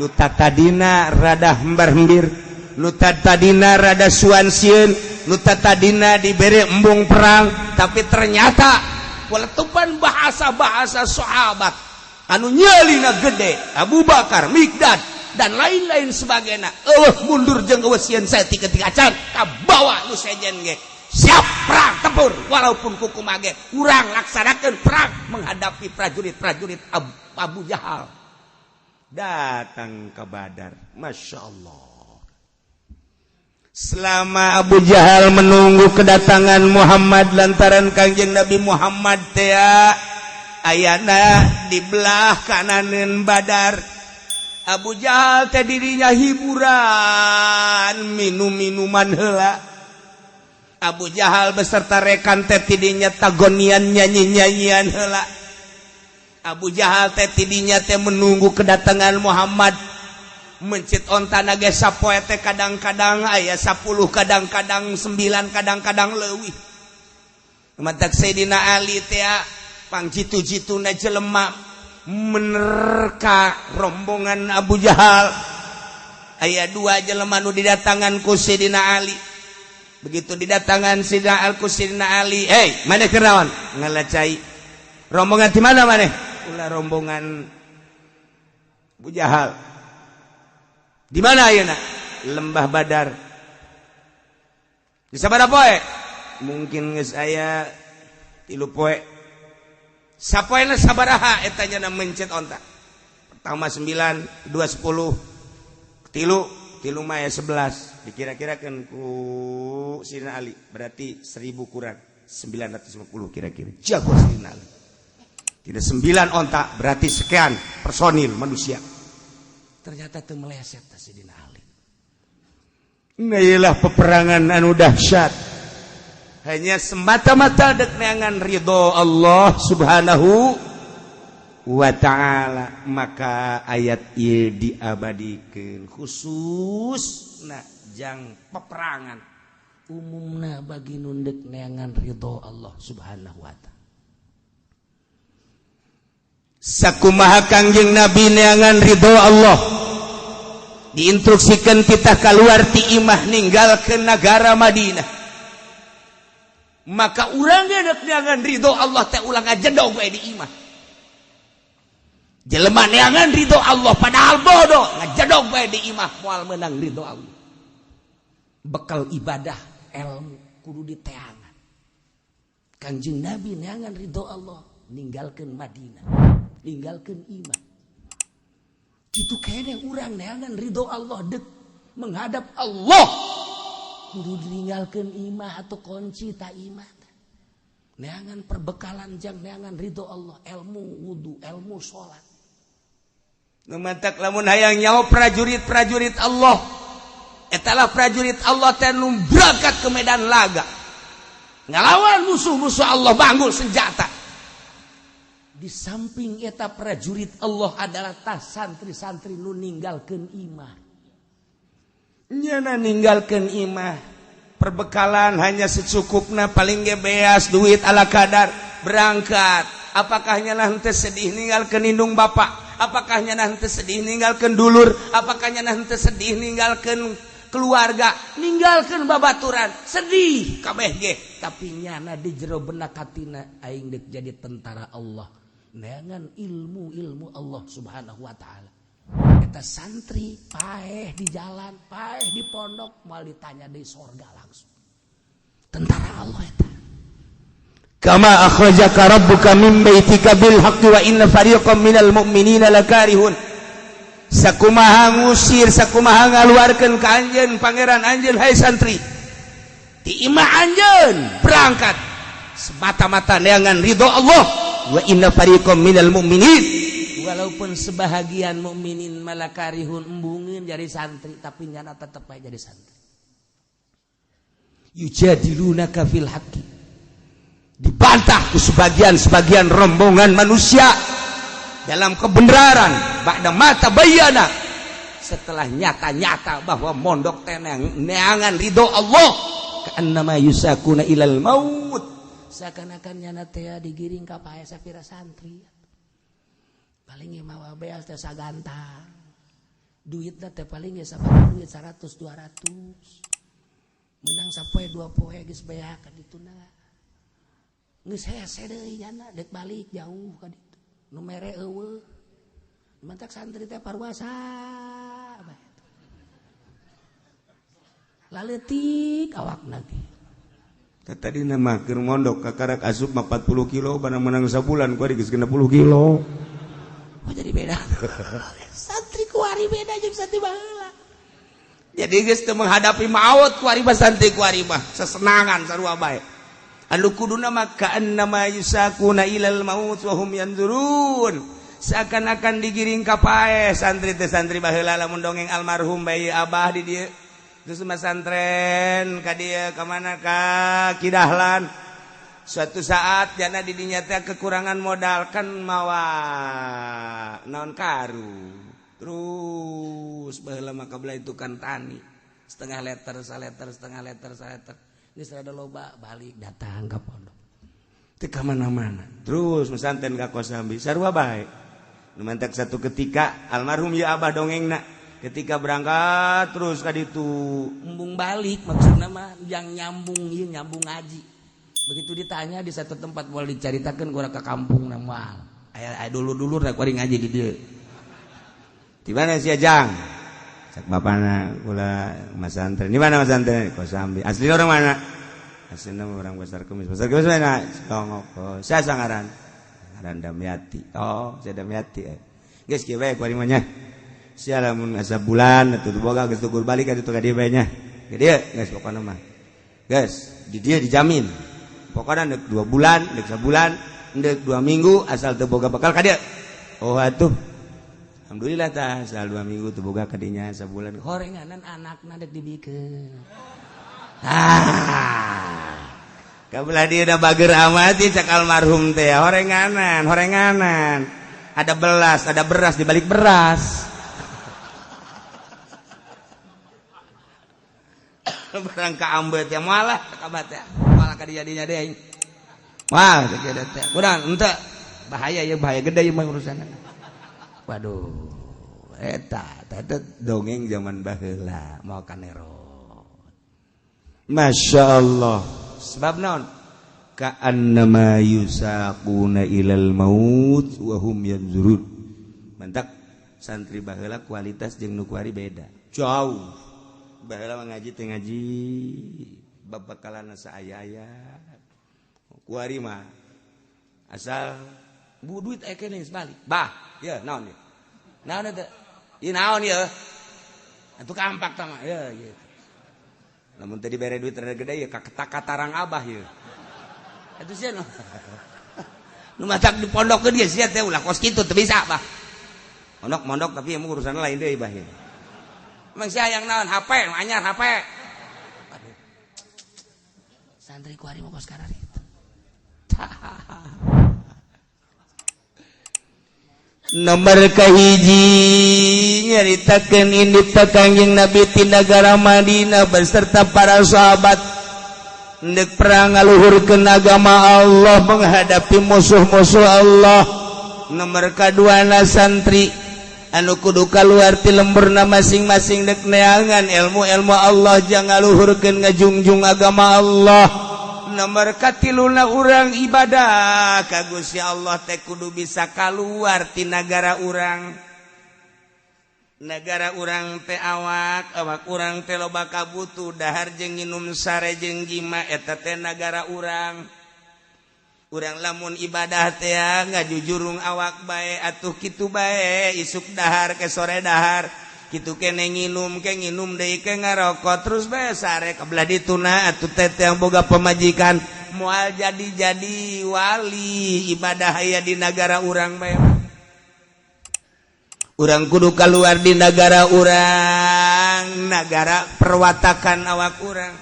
nu tadina rada hembar-hembir, nu tadina rada suan sieun, nu tadina dibere embung perang, tapi ternyata waletupan bahasa-bahasa sahabat anu nyalina gede, Abu Bakar, Miqdad dan lain-lain sebagainya. Mundur jeung eueuh sieun saeutik-eutik acan kabawa nu sejen ge. Siap perang tempur walaupun kuku mage urang laksanakeun perang menghadapi prajurit-prajurit Abu Jahal datang ke Badar. Masya Allah. Selama Abu Jahal menunggu kedatangan Muhammad lantaran Kangjeng Nabi Muhammad teh ayana di belah kananeun Badar, Abu Jahal teh dirinya hiburan minum-minuman heula. Abu Jahal beserta rekan teh tidinya tagonian nyanyi-nyanyian heula. Abu Jahal teh tidinya teh menunggu kedatangan Muhammad. Mencit ontana ge sapoe teh kadang-kadang aya 10, kadang-kadang 9, kadang-kadang leuwih. Matak Sayyidina Ali teh pangjitu-jituna jelema menerka rombongan Abu Jahal. Aya 2 jelema nu didatangan ku Sayyidina Ali. Begitu didatangan Sayyidina Ali, "Hei, maneh keur naon?" Ngalacai. "Rombongan di mana maneh?" "Ulah rombongan Abu Jahal." Di mana ayeuna? Lembah Badar. Di sabaraha poe? Mungkin geus aya 3 poe. Sapoena sabaraha eta nya mencet onta? Pertama 9, 2 10, 3 mah 11. Dikira-kirakeun ku Sina Ali, berarti 1000 kurang 950 kira-kira. Jago Sina Ali. Tidak 9 onta, berarti sekian personil manusia. Ternyata teu meleset Sidina Ali. Nailah peperangan anu dahsyat. Hanya semata-mata dek neangan ridho Allah Subhanahu wa ta'ala. Maka ayat ieu diabadikeun khusus jang peperangan umumna bagi nu dek neangan ridho Allah Subhanahu wa ta'ala. Sakumaha Kangjeng Nabi neangan ridho Allah, diinstruksikan kita keluar ti imah ninggalkeun negara Madinah. Maka urang dek neangan ridho Allah teh ulang ajedog we di imah. Jelema neangan ridho Allah padahal bodoh ngajedog we di imah moal meunang ridho Allah. Bekal ibadah ilmu kudu diteangan. Kangjeng Nabi neangan ridho Allah ninggalkeun Madinah, ninggalkeun imah. Kitu kene urang neangan ridho Allah dek menghadap Allah kudu ditinggalkeun imah atau kunci ta imah. Neangan perbekalan jang neangan ridho Allah, ilmu wudu, ilmu salat. Numantak lamun hayang nyaho prajurit-prajurit Allah, etalah prajurit Allah teh nu berangkat ke medan laga ngalawan musuh-musuh Allah banggul senjata. Di samping eta prajurit Allah adalah tas santri-santri nu ninggalkeun imah. Nyana ninggalkeun imah, perbekalan hanya secukupna, paling ge beas duit ala kadar berangkat. Apakah nyana henteu sedih ninggalkeun indung bapak? Apakah nyana henteu sedih ninggalkeun dulur? Apakah nyana henteu sedih ninggalkeun keluarga? Ninggalkeun babaturan, sedih kabeh ge. Tapi nyana di jero benak hatina aing deuk jadi tentara Allah. Dengan ilmu Allah Subhanahu wa ta'ala. Eta santri paeh di jalan, paeh di pondok, mal ditanya di sorga langsung. Tentara Allah eta. Kama akhrajaka rabbuka min baitika bil haqqi wa inna fariqam minal mu'minina lakarihun. Sakumaha ngusir, sakumaha ngaluarkeun ka anjeun pangeran anjeun hai santri. Ti imah anjeun berangkat semata-mata neangan ridho Allah. Wa inna fariqam minal mu'minin, walaupun sebahagian mukminin malakarihun embungin jadi santri tapi nyana tetep aja jadi santri. Yujadilunaka fil haqqi, dibantah ke sebagian rombongan manusia dalam kebenaran ba'da mata bayana, setelah nyata-nyata bahwa mondok teh neangan ridho Allah, ka'annama yusakuna ilal maut, seakan-akan nyana teh digiring ka pae sapira santri. Paling ge mawa beas teh sagantang. Duitna teh paling ge sabaraha duit 100 200. Menang sapoe 2 poe geus beak ka dituna. Geus hese deui nyana dek balik jauh ka ditu. Nu mere eueuh. Mantak santri teh parwasa bae. Laletik awakna ge. Tadi nama keur mondok kakarak asup 40 kilo barang menang sabulan ku geus 60 kilo. Oh jadi beda. Santri kuari beda jeung santri baheula. Jadi geus teu menghadapi maut kuari mah santri kuari mah sesenangan sarua bae. Anu kuduna mah ka'annama yusakuna ilal maut wa hum yanzurun. Seakan-akan digiring ka pae santri teh santri baheula lamun dongeng almarhum bayi abah di dieu. Terus masantren ka dia kemana ka Kidahlan. Suatu saat jana di dinya teh kekurangan modal kan mawa naon karu. Terus baheula mah kabelah itu kan tani. Setengah liter, setengah liter. Geus rada loba balik datang ka pondok. Teu ka mana-mana. Terus masantren ka Kosambi sarua bae. Nu mantek satu ketika almarhum ya abah dongengna. Ketika berangkat terus ka ditu embung balik maksudna mah yang nyambung ieu nyambung ngaji. Begitu ditanya di satu tempat boleh dicaritakeun ku ka kampung na moal. Aya dulu-dulur rek kuring ngaji di dieu. Di mana si Ajang? bapana kula Mas Santren. Di mana Mas Santren? Kosambi. Asli orang mana? Asli orang Pasar Kemis. Pasar Kemis mana? Tongok. Oh, saya sangaran. Sangaran Damyati. Oh, saya Damyati. Geus kieu bae kuarimanya. Sia lamun asa bulan atuh boga geus tukur balik atuh ka dieu bae nya. Gede geus pokona mah. Geus, di dia dijamin. Pokona neuk 2 bulan, neuk sabulan, neuk 2 minggu asal teu boga bakal ka dieu. Oh atuh. Alhamdulillah tah asal 2 minggu teu boga ka dinya sabulan. Horenganan anakna dek dibikeun. Kabelah dia udah bager amati cak almarhum teh horenganan. Ada belas, ada beras di balik beras. Barang ka ambet ya malah kabat ya. Malah ka dijadinya deui. Wah, jadi teh. Urang henteu bahaya ya bahaya gede ya mah urusanna. Waduh. Eta dongeng zaman baheula mau kanero. Masya Allah. Sebab naon? Ka'annama yusaquna ilal maut wa hum yanzurun. Mantak santri baheula kualitas jeung nu kuari beda. Jauh. Baheula ngaji teh ngaji babakalan saaya-aya. Kuari mah asal bu duit aya keneh balik. Bah, ya naon ieu? Naon eta? Ieu naon ieu? Atuh kampak tah mah. Ya, ieu. Lamun tadi bere duit rada gede ya katarang abah ya. Atuh sia nu. Nu matak di pondok ke dia sia teh ulah kos kitu teu bisa bah. Mondok tapi emang urusan lain deui bah. Emang sia yang naon HP, anyar HP. Aduh. Santri kuari mau kos karari. Nomor kahiji nyaritakeun indit Kangjeng Nabi ti nagara Madinah beserta para sahabat hendak perang ngaluhurkeun agama Allah menghadapi musuh-musuh Allah. Nomor kaduana santri anu kudu kaluar ti lemburna masing-masing dek neangan ilmu-ilmu Allah jang ngaluhurkeun ngajungjung agama Allah. Nomor katiluna urang ibadah ka Gusti Allah teh kudu bisa kaluar ti nagara urang. Nagara urang teh awak urang teh loba kabutuh dahar jeung nginum sare jeung gima eta teh nagara urang. Urang lamun ibadah teh ngajujurung awak bae atuh kitu bae isuk dahar ke sore dahar. Kitu kene nginum deui ke ngarokok terus bae sare kabelah dituna atuh teh yang boga pemajikan moal jadi wali ibadah aya di negara urang bae. Urang kudu kaluar di negara urang, negara perwatakan awak urang.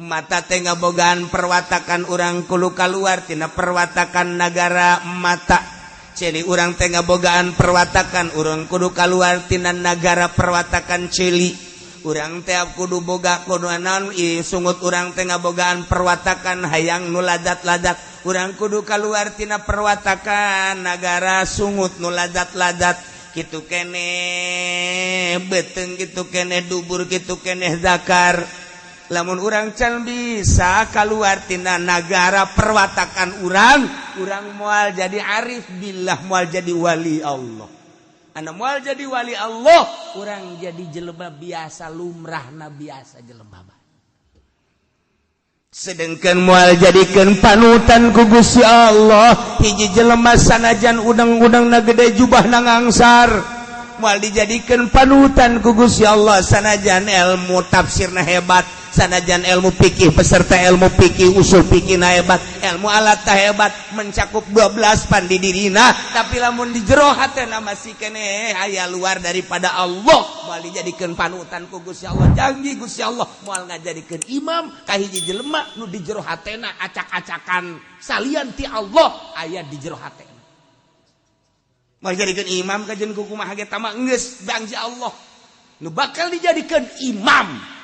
Mata teh ngabogaan perwatakan urang kudu kaluar tina perwatakan negara mata. Celi urang teh ngabogaan perwatakan urang kudu kaluar tina nagara perwatakan celi. Urang teh kudu boga kudu naon sungut urang teh ngabogaan perwatakan hayang nu ladat-ladat. Urang kudu kaluar tina perwatakan nagara sungut nu ladat-ladat. Kitu keneh beteung kitu keneh dubur kitu keneh zakar. Lamun urang can bisa kaluar tina nagara perwatakan urang moal jadi arif billah moal jadi wali Allah. Anu moal jadi wali Allah urang jadi jelema biasa lumrahna biasa jelema bae. Sedengkeun moal jadikeun panutan ku Gusti Allah hiji jelema sanajan udang-udangna gede jubahna ngangsar moal dijadikeun panutan ku Gusti Allah sanajan ilmu tafsirna hebat. Sanajan ilmu fikih peserta ilmu fikih usul fikih na hebat ilmu alat ta hebat mencakup 12 pandi dirina tapi lamun di jero hatena masih keneh aya luar daripada Allah moal dijadikeun panutan ku Gusti Allah janji Gusti Allah moal ngajadikeun imam ka hiji jelema nu di jero hatena acak-acakan salian ti Allah aya di jero hatena moal dijadikeun imam ka jeung kumaha ge tama geus janji Allah nu bakal dijadikeun imam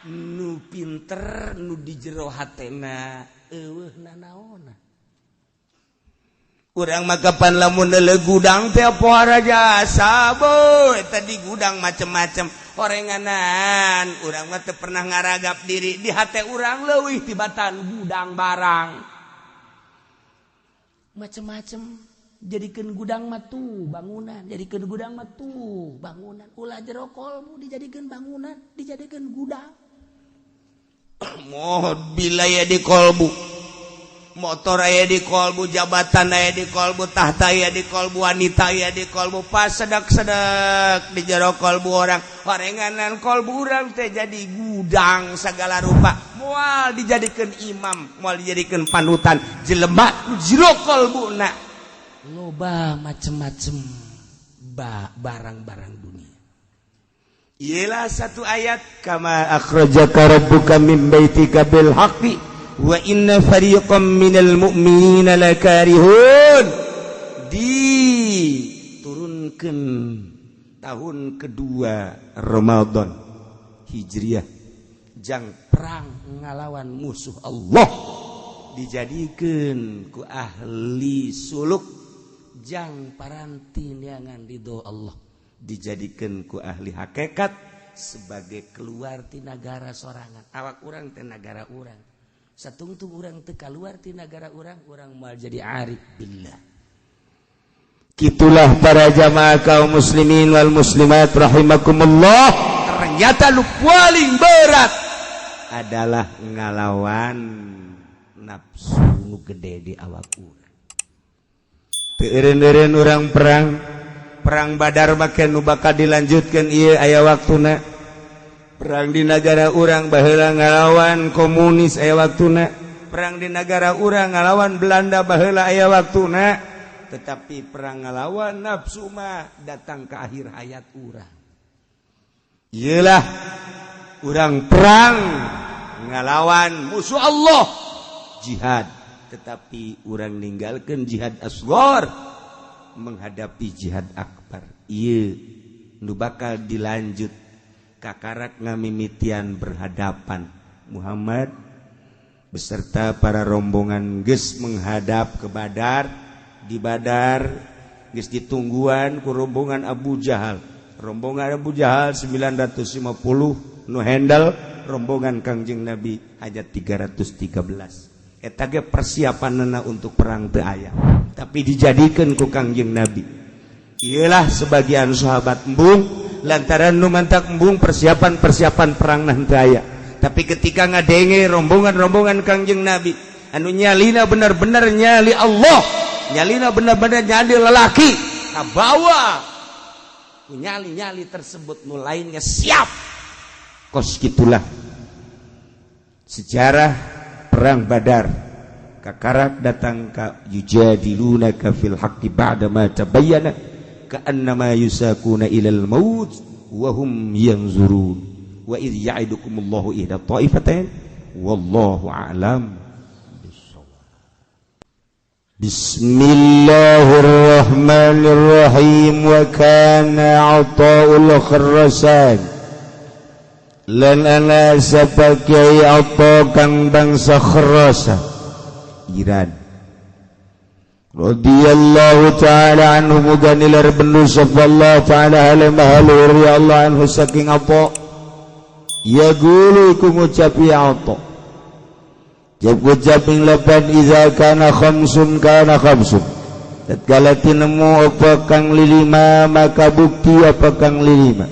nu pinter nu di jero hatena eueuh nanaona urang mah kapan lamun leuleuh gudang teh pohara jasa boy tadi gudang macem-macem horenganan urang mah teu pernah ngaragap diri di hate urang leuwih tibatan gudang barang macem-macem jadikan gudang matu bangunan, jadikan gudang matu bangunan, ulah jero kolbu dijadikan bangunan, dijadikan gudang. Mobil aya di kolbu, motor aya di kolbu, jabatan aya di kolbu, tahta aya di kolbu, wanita aya di kolbu, pas sedak-sedak di jero kolbu orang, horenganan kolbu orang teh jadi gudang segala rupa, moal dijadikan imam, moal dijadikan panutan, jelema jero kolbuna. Loba macem-macem barang-barang dunia. Ialah satu ayat, kama akhrajaka rabbuka min baitika bil haqqi wa inna fariqam minal mu'minina lakarihun. Diturunkan tahun kedua Ramadan Hijriah, jang perang ngalawan musuh Allah, dijadikan ku ahli suluk jang paranti niangan ridho Allah, dijadikan ku ahli hakikat sebagai keluar ti negara sorangan. Awak urang teh negara urang, satungtung urang teh keluar ti negara urang mal jadi arif billah. Kitulah para jamaah kaum muslimin wal muslimat rahimakumullah, ternyata lu paling berat adalah ngalawan nafsu nu gede di awak urang. Teureun-eureun urang perang Badar make nu bakal dilanjutkeun ieu aya waktuna. Perang di negara urang baheula ngalawan komunis aya waktuna. Perang di negara urang ngalawan Belanda baheula aya waktuna. Tetapi perang ngalawan nafsu mah datang ke akhir hayat urang. Ieulah urang perang ngalawan musuh Allah, jihad. Tetapi orang ninggalkan jihad asghar menghadapi jihad akbar. Ieu nu bakal dilanjut kakarak ngamimitian berhadapan. Muhammad beserta para rombongan geus menghadap ke Badar. Di Badar geus ditungguan ku rombongan Abu Jahal. Rombongan Abu Jahal 950 nu handle rombongan Kangjeng Nabi hajat 313. Eta ge persiapanna untuk perang teu aya, tapi dijadikan ku Kangjeng Nabi. Iyalah sebagian sahabat embung lantaran nu mantak embung persiapan perang nah teu aya. Tapi ketika ngadenge rombongan Kangjeng Nabi anu nyalina benar-benar nyali Allah, nyalina benar-benar nyali lelaki, kabawa ku nyali tersebut nu lainnya siap. Kos gitulah sejarah perang Badar. Kakarak datang ka yujadilunaka fil haqqi ba'da ma tabayyana ka'annama yusakuna ilal maut wa hum yanzurun wa idh ya'idukumullahu ihda ta'ifatain wallahu a'lam bissawab. Bismillahirrahmanirrahim. Wa kana 'ata'ul kharasan lan ana sapakai apa kang bangsa Kharasa Iran radhiyallahu ta'ala anhu muganilar benu safallahu ta'ala halimahal ya Allah anhu saking apa ya gulu iku ngucapi apa jab ngucaping lapan iza kana khamsun tatkala tinemu apa kang lilima maka bukti apa kang lilima.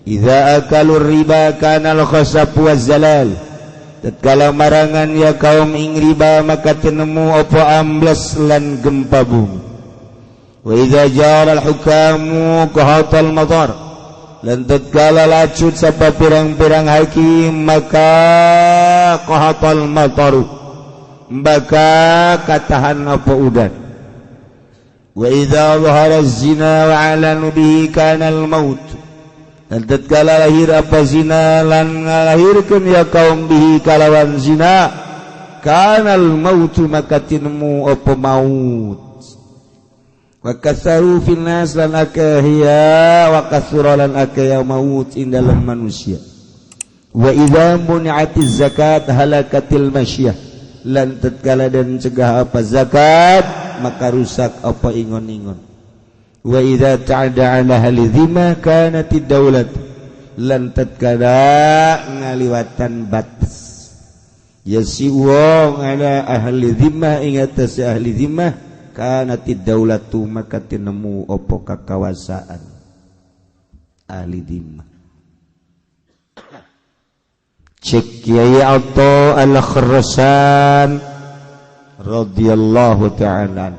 Idza akalur riba kana al-khasab waz-zalal. Tatkala marangan ya kaum ing riba maka tenemu apa amblas lan gempa bumi. Wa idza jara al-hukamu qahatal matar. Lan tatkala lacut sapa pirang-pirang hakim maka qahatal mataru. Maka katahan apa udan. Wa idza dhahara az-zina wa 'alanu bihi kana al-maut. Dan tatkala lahir apa zina lan ngalahirkeun ya kaum bihi kalawan zina kanal mautu maka tinemu apa maut. Wa kasaru fil nas lan akahya wa kasura lan akaya maut indalam manusia. Wa idza muni'atiz zakat halakatil masyah. Lan tatkala dan cegah apa zakat maka rusak apa ingon-ingon. Wa idza ta'ada 'ala ahli dhimma kanatid daulat lan tatkala ngaliwatan batas yasi wong ala ahli dhimmah ing atas ahli dhimmah kanatid daulatu maka tinemu opo kakawasaan ahli dimah. Cek Kiai Atha Al-Khrasan radhiyallahu ta'ala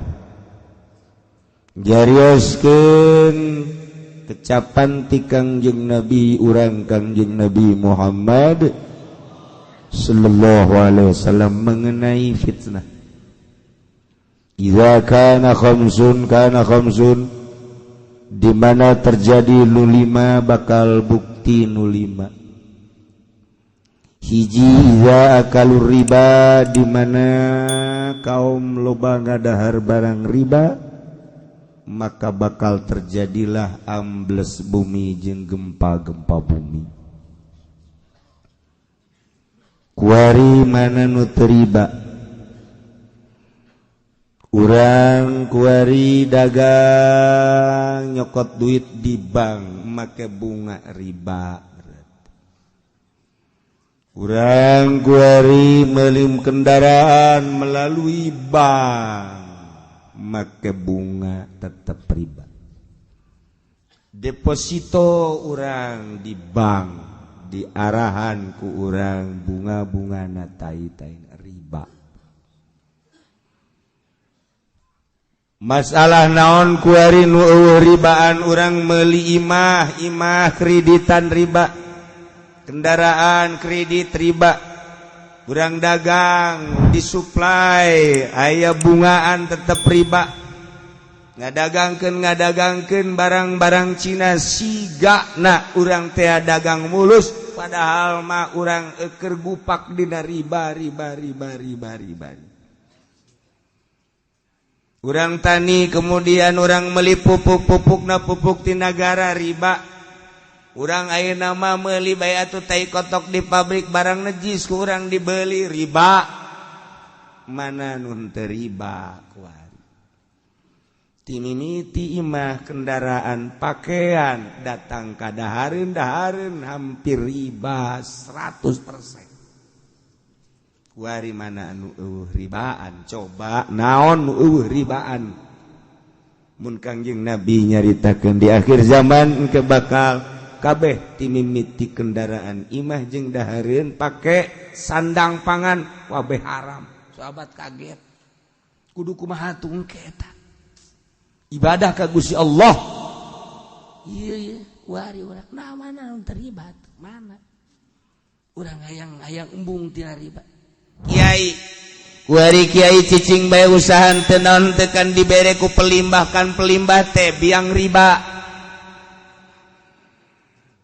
jarioskeun kecapan ti Kangjeng Nabi urang Kangjeng Nabi Muhammad sallallahu alaihi wasallam mengenai fitnah. Idza kana khamsun di mana terjadi nulima bakal bukti nulima. Hiji idza akalur riba di mana kaum loba ngadahar barang riba maka bakal terjadilah ambles bumi jeung gempa-gempa bumi. Kuari mana nu teu riba urang kuari dagang nyokot duit di bank make bunga riba. Urang kuari meuli kendaraan melalui bank make bunga tetap riba. Deposito urang di bank diarahan ku urang bunga-bungana tai-tai riba. Masalah naon kuari nu eueuh ribaan urang meuli imah kreditan riba, kendaraan kredit riba, urang dagang disuplai aya bungaan tetep riba, ngadagangkeun barang-barang Cina sigana urang teh dagang mulus padahal mah urang keur gupak dina riba. Urang tani kemudian urang meuli pupuk-pupukna pupuk ti nagara riba. Urang ayeuna mah meuli bae atuh tai kotok di pabrik barang najis ku urang dibeli riba. Mana nun teu riba kuari. Ti mimiti imah kendaraan pakaian datang ka dahareun hampir riba 100%. Kuari mana anu eueuh ribaan coba naon nu eueuh ribaan. Mun Kangjeng Nabi nyaritakeun di akhir zaman engke bakal kabeh ti mimiti kendaraan imah jeung dahareun pake sandang pangan wabeh haram. Sahabat kaget. Kudu kumaha tuh engke eta. Ibadah ka Gusti Allah. Ieu kuari urang nah mana nu terlibat mana. Urang hayang embung tina riba. Kiai kuari kiai cicing bae usahan teu naon teu kan dibere ku pelimbah teh biang riba.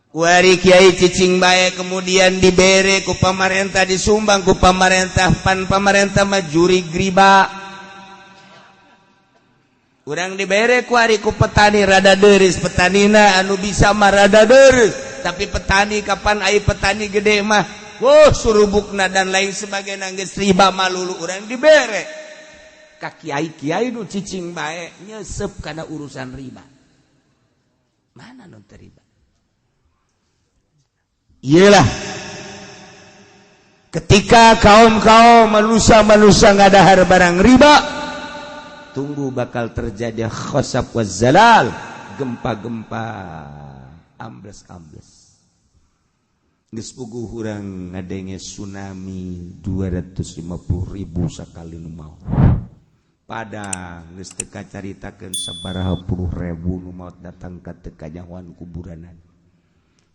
Kuari kiai cicing bae kemudian dibere ku pamarentah disumbang ku pamarentah pamarentah mah juri riba. Urang dibere kuari ku petani rada deureus petanina anu bisa mah rada deureus tapi petani kapan aya petani gede mah surubukna dan lain sebagainya geus riba malulu urang dibere ka kiai-kiai nu cicing bae nyesep kana urusan riba. Mana nu teu riba? Iyalah ketika kaum-kaum manusia ngadahar barang riba tunggu bakal terjadi khasab wazzalal, gempa-gempa, ambles-ambles. Geus puguh urang ngadenge tsunami 250.000 sakali nu maot. Padang geus teu kacaritakeun sabaraha puluh ribu nu maot datang ka teu kanyahoan kuburanan.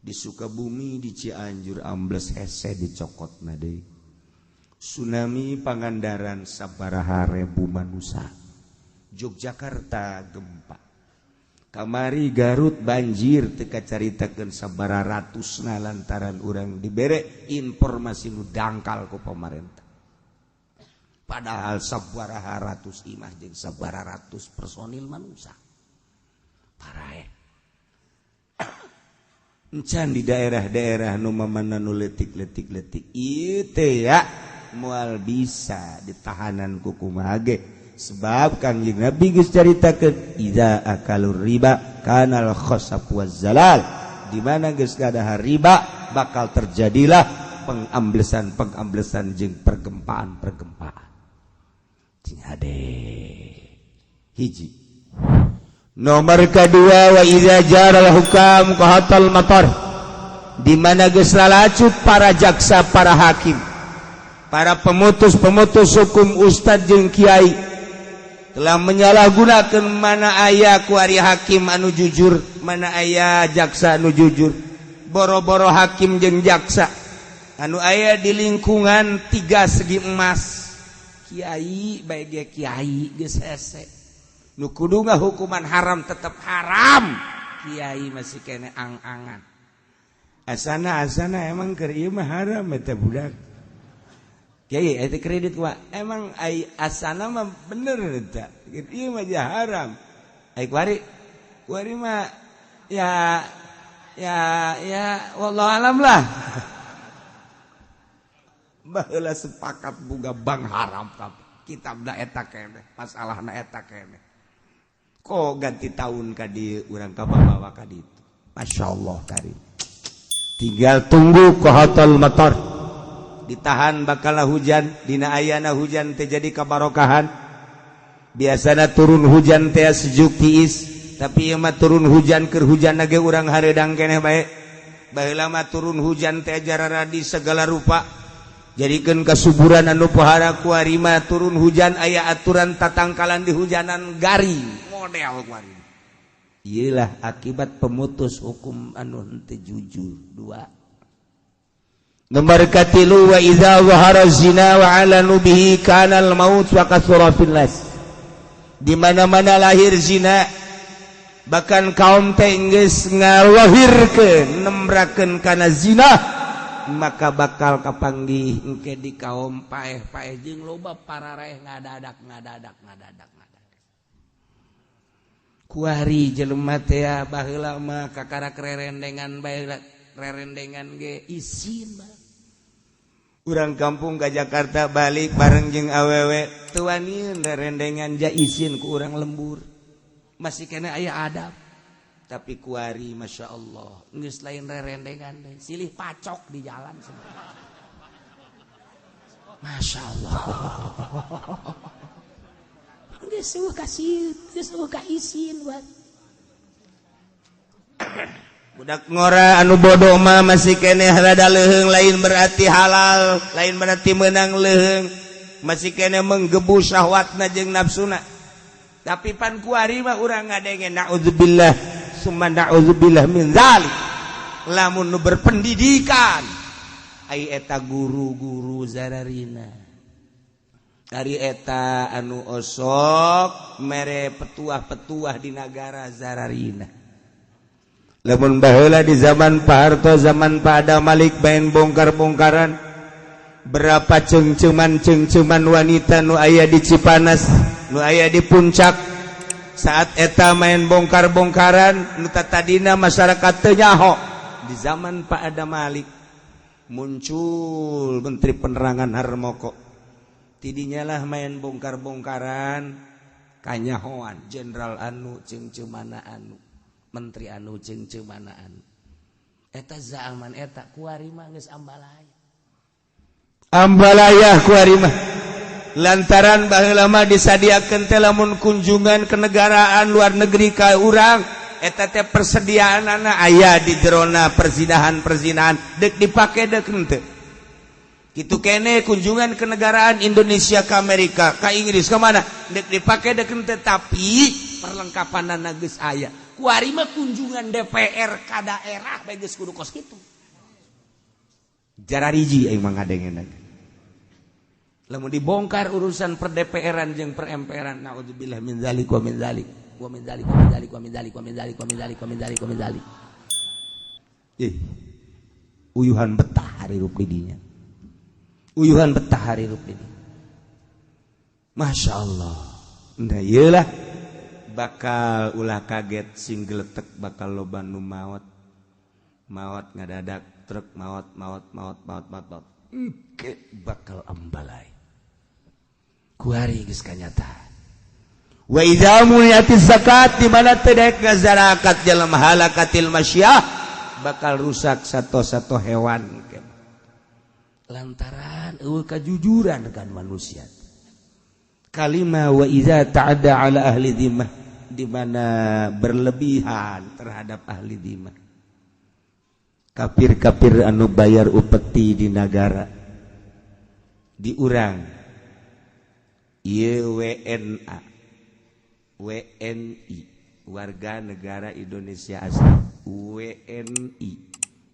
Di Sukabumi di Cianjur ambles hese dicokotna deui. Tsunami Pangandaran sabaraha ribu manusia. Yogyakarta gempa. Kamari Garut banjir teu kacaritakeun sabaraha ratusna lantaran urang dibere informasi nu dangkal ku pamarentah. Padahal sabaraha ratus imah jeung sabaraha ratus personil manusia. Parae. Encan di daerah-daerah nu mamana nu letik-letik ieu teh ya moal bisa ditahanan ku kumaha ge. Sebab Kangjeng Nabi geus caritakeun idza akalur riba kanal khasab wazzalal, di mana geus gadahar riba bakal terjadilah pengamblesan jeung pergempaan. Cing hade. hiji. Nomor kedua, wa iza jaral hukam qahatal matar, di mana geus lalacut para jaksa, para hakim, para pemutus hukum, ustad jeung kiai telah menyalahgunakeun mana aya ku ari hakim anu jujur, mana aya jaksa anu jujur. Boro-boro hakim jeung jaksa anu aya di lingkungan 3 segi emas, kiai bae ge kiai geus hese. Nu kudu hukuman haram tetap haram, kiai masih kene ang-angan. Asana emang keur ieu mah haram eta budak. Kiai eta kredit wa emang ai asana mah bener eta. Ieu mah jah haram. Ai kuari mah ya wallahu alam lah. Baheula sepakat boga bang haram kitabna eta keneh, masalahna eta keneh. Kok ganti tahun ka dieu urang kabawa ka ditu. Masyaallah karim. Tinggal tunggu qahatul matar. Ditahan bakal hujan, dina ayana hujan teh jadi kabarokahan. Biasana turun hujan teh sejuk tiis, tapi ieu mah turun hujan keur hujanna ge urang hareudang keneh bae. Baheula mah turun hujan teh jarara di segala rupa. Jadikeun kasuburan anu pohara kuari mah turun hujan aya aturan tatangkalan di hujanan garing. Model kuari. Iyalah akibat pemutus hukum anu henteu jujur. 2. Nomor katilu, wa idza zahara zina wa alanu bihi kana al maut wa kasura fil nas. Di mana-mana lahir zina, bahkan kaum teh geus ngalahirkeun nembrakeun kana zina, maka bakal kapanggih engke di kaum paeh-paeh jeung loba parareh ngadadak. Kuari jelema teh baheula mah kakara rerendengan bae rerendengan ge isin mah. Urang kampung ka Jakarta balik bareng jeung awewe teu wani rerendengan ja isin ku urang lembur. Masih kena aya adab. Tapi kuari masyaallah geus lain rerendengan deui, silih pacok di jalan semua. Masyaallah. Geus ka isin buat. Budak ngora anu bodoh mah masih keneh rada leuheung, lain berarti halal, lain berarti menang leuheung, masih keneh menggebu syahwatna jeung nafsuna. Tapi pan kuari mah urang ngadengen naudzubillah summa naudzubillah min zalik. Lamun nu berpendidikan ai eta guru-guru zararina. Dari eta anu osok mere petuah-petuah di negara zararina. Lamun baheula di zaman Pak Harto, zaman Pak Adam Malik main bongkar-bongkaran, berapa cengceman wanita nu aya di Cipanas, nu aya di puncak. Saat eta main bongkar-bongkaran, nu tadina masyarakat teu nyaho. Di zaman Pak Adam Malik muncul Menteri Penerangan Harmoko. Tidinya lah main bongkar-bongkaran kanyahoan jenderal anu cengcemana anu, menteri anu cengcemana anu. Eta zaman eta kuari mah geus ambalaya kuari mah. Lantaran baheula mah disadiakeun teh lamun kunjungan ke negaraan luar negeri ka urang, eta teh persediaanana aya di jerona perzinahan deuk dipake deuk henteu. Kitu kene kunjungan ke negaraan Indonesia ke Amerika, ke Inggris, ke mana? Dek dipake dek henteu, tapi perlengkapanana geus aya. Kuari mah kunjungan DPR ka daerah bae geus kudu kos kitu. Jarariji aing mah ngadengeun. Lamun dibongkar urusan per DPR-an jeung per MPR-an, naudzubillah min zalik wa min zalik wa min zalik wa min zalik wa min zalik wa min zalik wa min zalik wa min zalik wa min zalik. Uyuhan betah hari rup didinya. Uyuhan betah hari rup ini. Masya Allah. Nah iyalah bakal ulah kaget sing geletek bakal loba nu maot ngadadak truk maot engke bakal ambalai kuari geus kanyata. Wa idza muniyatiz zakat, di mana teu daek zakat jalma halakatil masyah, bakal rusak sato-sato hewan. Lantaran eueuh kajujuran kan manusia. Kalimah wa iza ta'adda ala ahli dhimmah, di mana berlebihan terhadap ahli dhimmah. Kafir-kafir anu bayar upeti di negara, di urang ieu WNA, WNI, warga negara Indonesia asli, WNI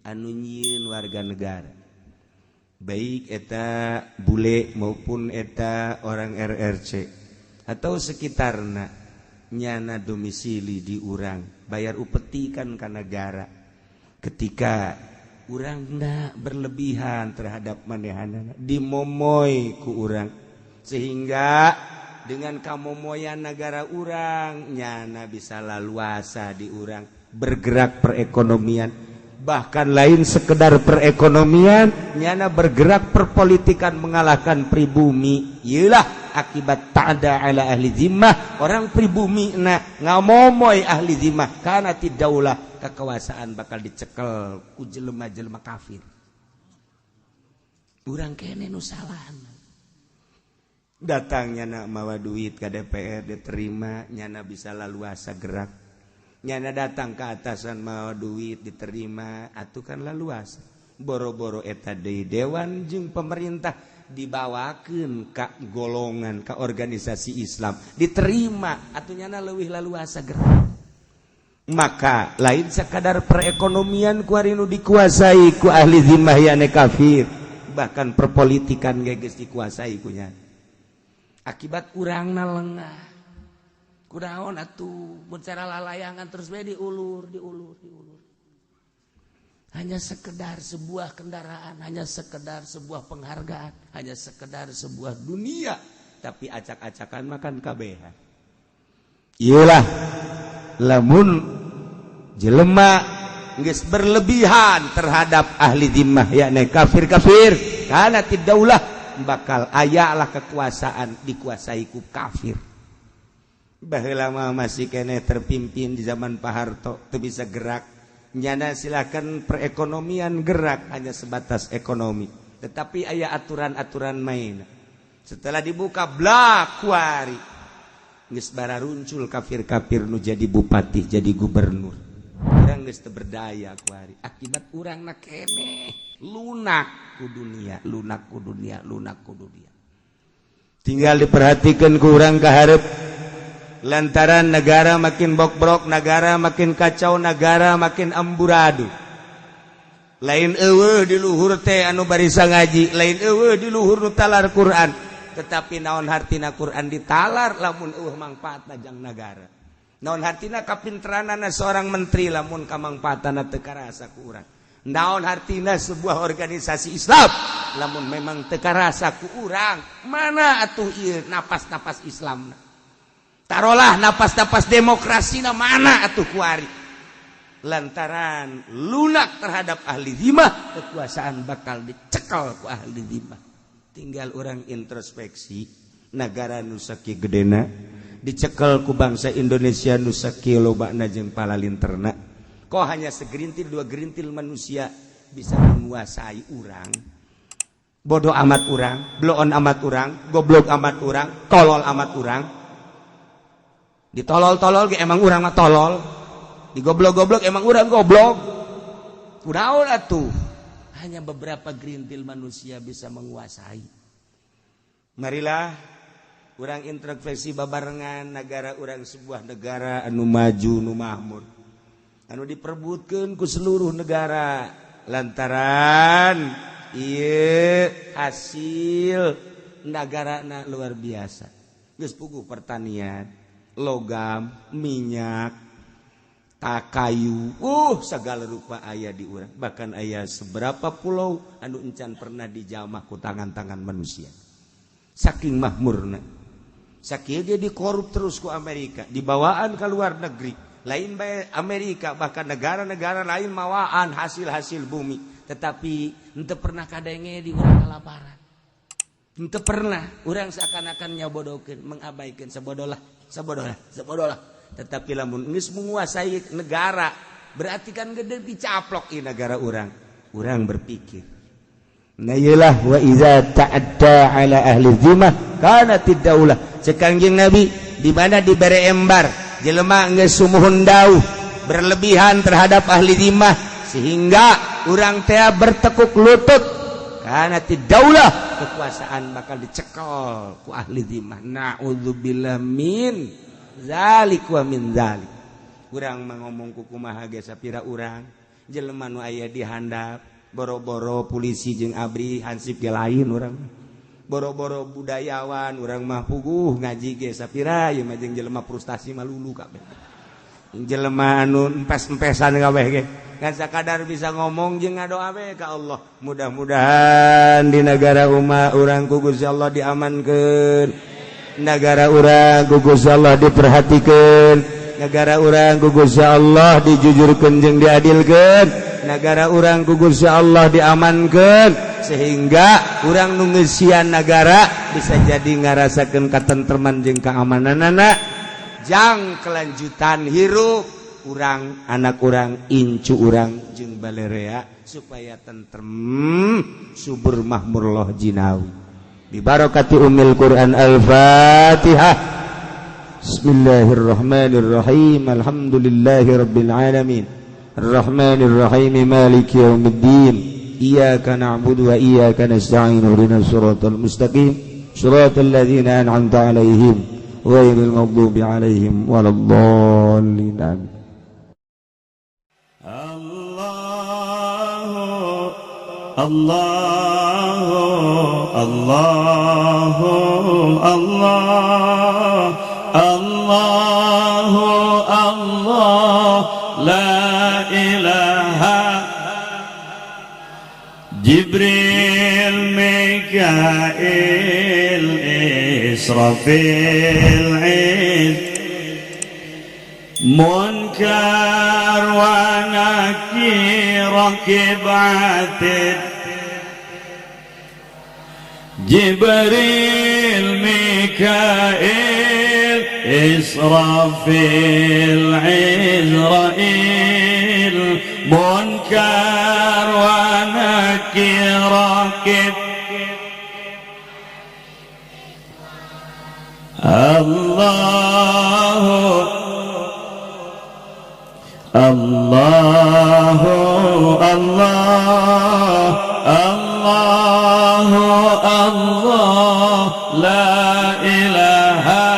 anu nyieun warga negara, baik eta bule maupun eta orang RRC atau sekitarna nyana domisili di urang, bayar upeti kan ka negara. Ketika urang ndak berlebihan terhadap manehanana, dimomoy ku urang, sehingga dengan kamomoyan negara urang nyana bisa laluasa di urang, bergerak perekonomian, bahkan lain sekedar perekonomian, nyana bergerak perpolitikan mengalahkan pribumi. Iyalah akibat ta'ada ala ahli dhimmah, orang pribumi ngamomoy ahli dhimmah karena tidaulah kekuasaan bakal dicekel ku jelema-jelema kafir. Urang kene nu salah. Datangnya nak mawa duit ke DPR diterima, nyana bisa laluasa gerak. Nyana datang ke atasan mawa duit diterima, atuh kan laluasa. Boro-boro eta deui dewan jeung pemerintah dibawakeun ka golongan, ka organisasi Islam, diterima, atuh nyana leuwih laluasa gerak. Maka lain sekadar perekonomian ku ari nu dikuasai ku ahli dhimmah yane kafir, bahkan perpolitikan geus dikuasai ku nya. Akibat urangna lengah. Kunaon atuh mun cara lalayangan terus we diulur. Hanya sekedar sebuah kendaraan, hanya sekedar sebuah penghargaan, hanya sekedar sebuah dunia, tapi acak-acakan makan kabehan. Iyalah lamun jelema geus berlebihan terhadap ahli dhimmah yakni kafir-kafir, kana tidaulah bakal ayalah kekuasaan dikuasai ku kafir. Baheula mah masih kene terpimpin di zaman Pak Harto teu bisa gerak. Nyana silakan perekonomian gerak hanya sebatas ekonomi, tetapi aya aturan-aturan main. Setelah dibuka blak kuari geus bararuncul kafir-kafir nu jadi bupati, jadi gubernur. Urang geus teu berdaya kuari. Akibat urangna kene lunak ku dunia. Tinggal diperhatikan ku urang ka hareup. Lantaran negara makin bok-brok, negara makin kacau, negara makin amburadul. Lain eueuh di luhur teh anu barisa ngaji, lain eueuh di luhur nu talar Quran. Tetapi naon hartina Quran ditalar lamun eueuh mangpaatna jang negara. Naon hartina kapinteranana seorang menteri lamun kamangpaatana teu karasa ku urang. Naon hartina sebuah organisasi Islam lamun memang teu karasa ku urang. Mana atuh ieu napas-napas Islamna? Tarolah napas-napas demokrasina mana atuh kuari. Lantaran lunak terhadap ahli dhimmah, kekuasaan bakal dicekel ku ahli dhimmah. Tinggal orang introspeksi, negara nu sakieu gedena dicekel ku bangsa Indonesia nu sakieu lobana jeung palalinterna. Kok hanya segerintil dua gerintil manusia bisa menguasai urang. Bodoh amat urang, bloon amat urang, goblok amat urang, tolol amat urang. Ditolol-tolol ge emang urang mah tolol, digoblok-goblok emang urang goblok. Kunaon atuh? Hanya beberapa gerintil manusia bisa menguasai. Marilah urang introspeksi babarengan negara urang sebuah negara anu maju nu makmur, anu diperbutkeun ku seluruh negara lantaran ieu hasil nagarana luar biasa. Geus puguh pertanian, logam, minyak, kayu, segala rupa aya di urang. Bahkan aya seberapa pulau anu encan pernah dijamah ku tangan-tangan manusia. Saking mahmurna. Sakieu dia dikorup terus ku Amerika, dibawaan ke luar negeri. Lain bae Amerika, bahkan negara-negara lain mawaan hasil-hasil bumi. Tetapi henteu pernah kadenge di urang kalaparan. Henteu pernah urang seakan-akan nyabodokeun, mengabaikan sabodolah. Tetapi lamun geus menguasai negara, berarti kan gede dicaplok ieu negara urang. Urang berpikir. Nah iyalah wa iza ta'adda ala ahli dhimmah kana tidaulah sekangjing Nabi di mana diberi embar jelema geus sumuhun dauh berlebihan terhadap ahli dimah sehingga urang teh bertekuk lutut kana tidaulah kekuasaan bakal dicekel ku ahli dimah. Naudzubillah min zalik wa min zalik. Urang mangomong ku kumaha ge sapira urang jelema nu aya di handap boro-boro polisi jeung abri hansip ge lain urang boro-boro budayawan urang mah puguh ngaji ge sapira ieu mah jeung jelema frustasi mah lulu kabeh jelema anu empes-empesan kabeh ge ngan sakadar bisa ngomong jeung ngadoa we ka Allah mudah-mudahan di negara umat urang ku Gusti Allah diamankeun negara urang ku Gusti Allah diperhatikeun negara urang ku Gusti Allah dijujurkeun jeung diadilkeun negara urang ku Gusti Allah diamankeun sehingga urang nu ngeusian negara bisa jadi ngarasakeun katentreman jeung keamananana jang kelanjutan hirup urang anak urang incu urang jeung balerea supaya tentrem subur mahmur loh jinawi bi barakati ummil Quran al-Fatihah. Bismillahirrahmanirrahim. Alhamdulillahirabbil alamin. Arrahmanirrahim maliki yaumiddin. Iyyaka na'budu wa iyyaka nasta'in. Ihdinas siratal mustaqim. Shiratal ladzina an'amta 'alaihim ghairil maghdubi 'alaihim waladdallin. Allahu Allahu Allah Allahu Allah la ilaha Jibril Mikail Israfil Munkar wa Nakir Rakib Atid Jibril Mikail Israfil Izrail Munkar wa Nakir Rakib Allahu Allah Allahu Allah la ilaha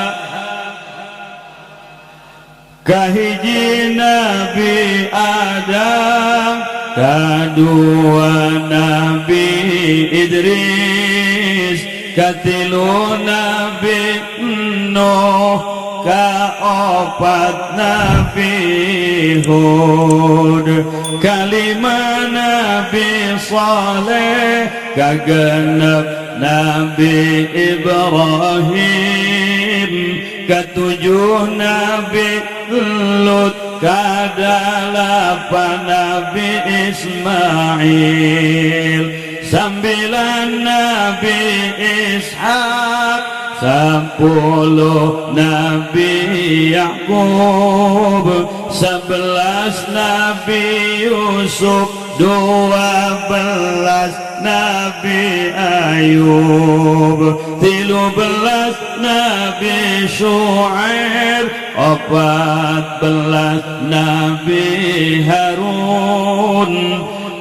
kahiji Nabi Adam kadua Nabi Idris katilu Nabi Nuh kaopat Nabi Hud kalima Nabi Saleh kagenep Nabi Ibrahim katujuh Nabi Lut kadalapan Nabi Ismail sambilan Nabi Ishaq 10 Nabi Ya'qub 11 Nabi Yusuf 12 Nabi Ayub 13 Nabi Syu'aib 14 Nabi Harun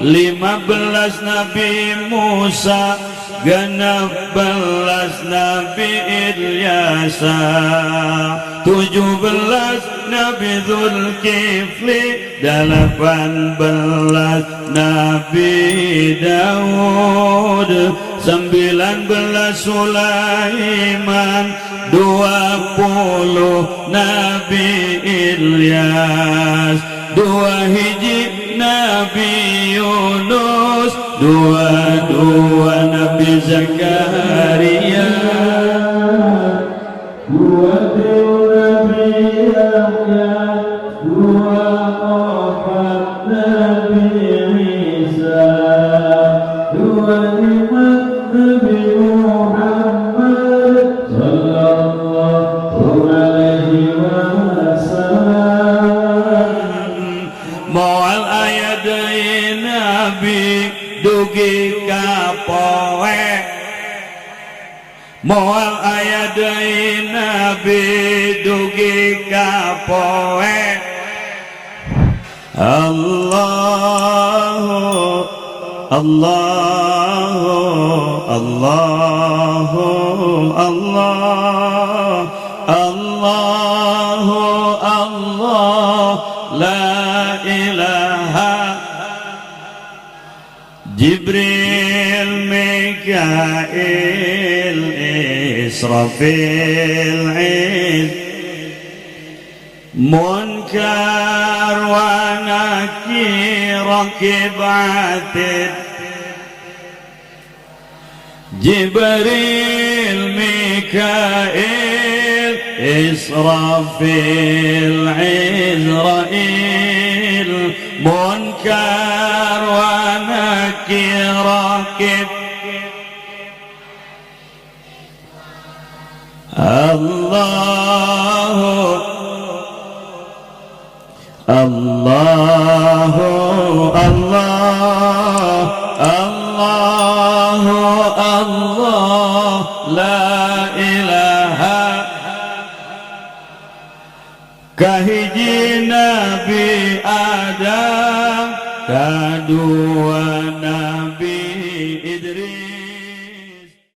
15 Nabi Musa 16 Nabi Ilyasa 17 Nabi Zulkifli 18 Nabi Daud 19 Sulaiman 20 Nabi Ilyas 2 hiji Nabi Yunus 22 Nabi Zakaria 20 Nabi Yahya 24 Nabi Isa 25 Nabi Muhammad sallallahu alaihi wasallam moal ayat Nabi dugi kapoe moal aya deui nabi dugi ka poe Allahu Allahu Allahu Allah Allahu Allah la ilaha Jibril Mikail Israfil Munkar wa Nakir Rakib Atid Jibril Mikail Israfil Izrail Munkar wa Nakir Rakib Allahu Allahu Allah Allahu Allah la ilaha kahiji Nabi Adam kadua Nabi Idris